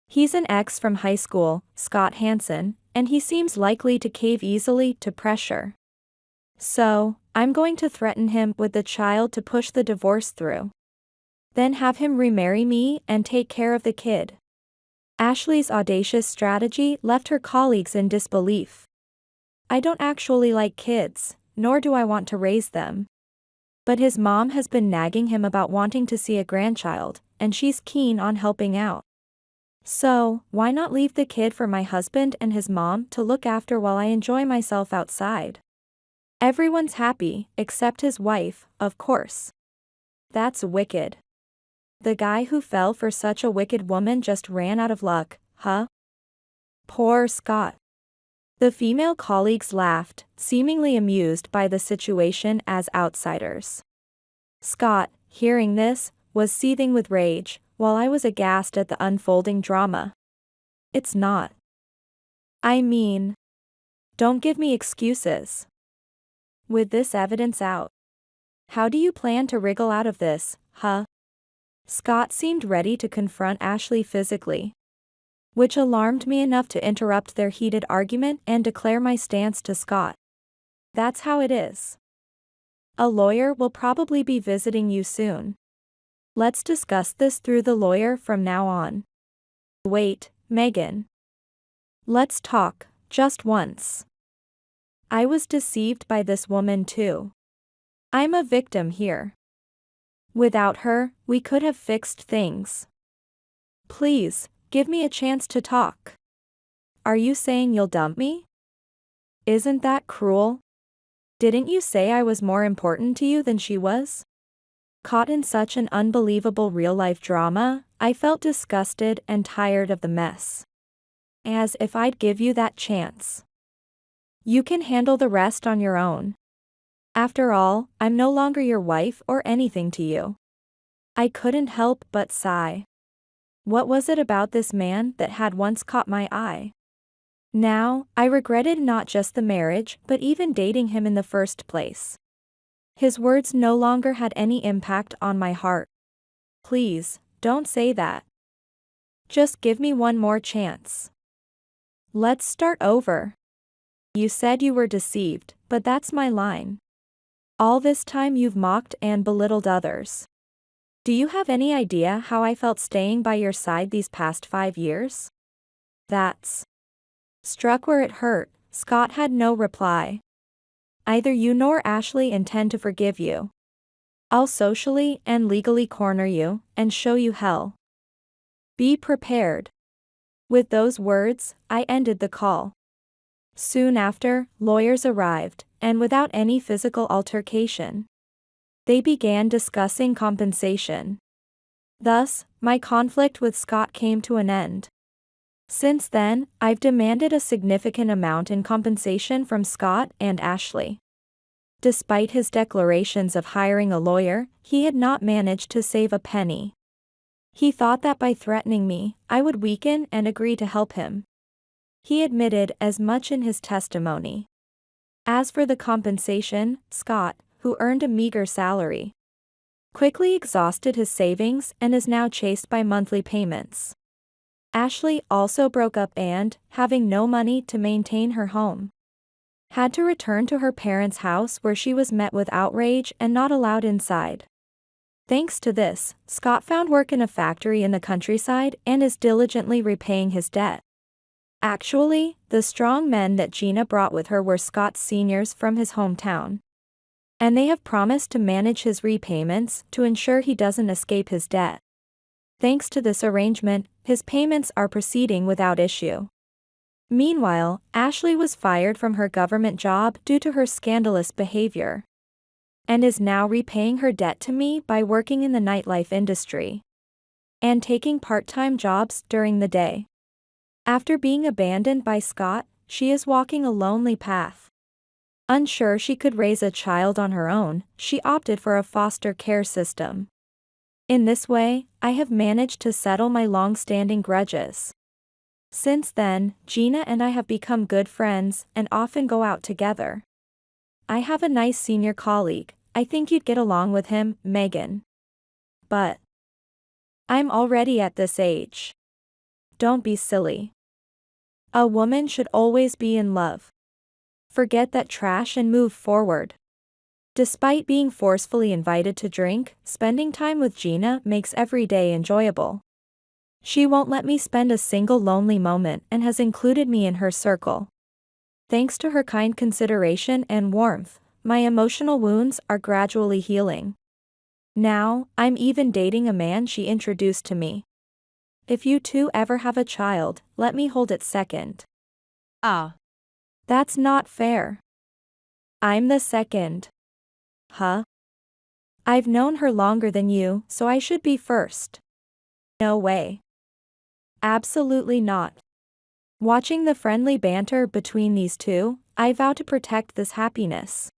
He's an ex from high school, Scott Hansen, and he seems likely to cave easily to pressure. So, I'm going to threaten him with the child to push the divorce through. Then have him remarry me and take care of the kid. Ashley's audacious strategy left her colleagues in disbelief. I don't actually like kids, nor do I want to raise them. But his mom has been nagging him about wanting to see a grandchild, and she's keen on helping out. So, why not leave the kid for my husband and his mom to look after while I enjoy myself outside? Everyone's happy, except his wife, of course. That's wicked. The guy who fell for such a wicked woman just ran out of luck, huh? Poor Scott. The female colleagues laughed, seemingly amused by the situation as outsiders. Scott, hearing this, was seething with rage, while I was aghast at the unfolding drama. It's not. I mean, don't give me excuses. With this evidence out, how do you plan to wriggle out of this, huh? Scott seemed ready to confront Ashley physically, which alarmed me enough to interrupt their heated argument and declare my stance to Scott. That's how it is. A lawyer will probably be visiting you soon. Let's discuss this through the lawyer from now on. Wait, Megan. Let's talk, just once. I was deceived by this woman too. I'm a victim here. Without her, we could have fixed things. Please, give me a chance to talk. Are you saying you'll dump me? Isn't that cruel? Didn't you say I was more important to you than she was? Caught in such an unbelievable real-life drama, I felt disgusted and tired of the mess. As if I'd give you that chance. You can handle the rest on your own. After all, I'm no longer your wife or anything to you. I couldn't help but sigh. What was it about this man that had once caught my eye? Now, I regretted not just the marriage but even dating him in the first place. His words no longer had any impact on my heart. Please, don't say that. Just give me one more chance. Let's start over. You said you were deceived, but that's my line. All this time you've mocked and belittled others. Do you have any idea how I felt staying by your side these past 5 years? That's. Struck where it hurt, Scott had no reply. Either you nor Ashley intend to forgive you. I'll socially and legally corner you and show you hell. Be prepared. With those words, I ended the call. Soon after, lawyers arrived, and without any physical altercation, they began discussing compensation. Thus, my conflict with Scott came to an end. Since then, I've demanded a significant amount in compensation from Scott and Ashley. Despite his declarations of hiring a lawyer, he had not managed to save a penny. He thought that by threatening me, I would weaken and agree to help him. He admitted as much in his testimony. As for the compensation, Scott, who earned a meager salary, quickly exhausted his savings and is now chased by monthly payments. Ashley also broke up and, having no money to maintain her home, had to return to her parents' house where she was met with outrage and not allowed inside. Thanks to this, Scott found work in a factory in the countryside and is diligently repaying his debt. Actually, the strong men that Gina brought with her were Scott's seniors from his hometown. And they have promised to manage his repayments to ensure he doesn't escape his debt. Thanks to this arrangement, his payments are proceeding without issue. Meanwhile, Ashley was fired from her government job due to her scandalous behavior, and is now repaying her debt to me by working in the nightlife industry and taking part-time jobs during the day. After being abandoned by Scott, she is walking a lonely path. Unsure she could raise a child on her own, she opted for a foster care system. In this way, I have managed to settle my long-standing grudges. Since then, Gina and I have become good friends and often go out together. I have a nice senior colleague, I think you'd get along with him, Megan. But I'm already at this age. Don't be silly. A woman should always be in love. Forget that trash and move forward. Despite being forcefully invited to drink, spending time with Gina makes every day enjoyable. She won't let me spend a single lonely moment and has included me in her circle. Thanks to her kind consideration and warmth, my emotional wounds are gradually healing. Now, I'm even dating a man she introduced to me. If you two ever have a child, let me hold it second. That's not fair. I'm the second. Huh? I've known her longer than you, so I should be first. No way. Absolutely not. Watching the friendly banter between these two, I vow to protect this happiness.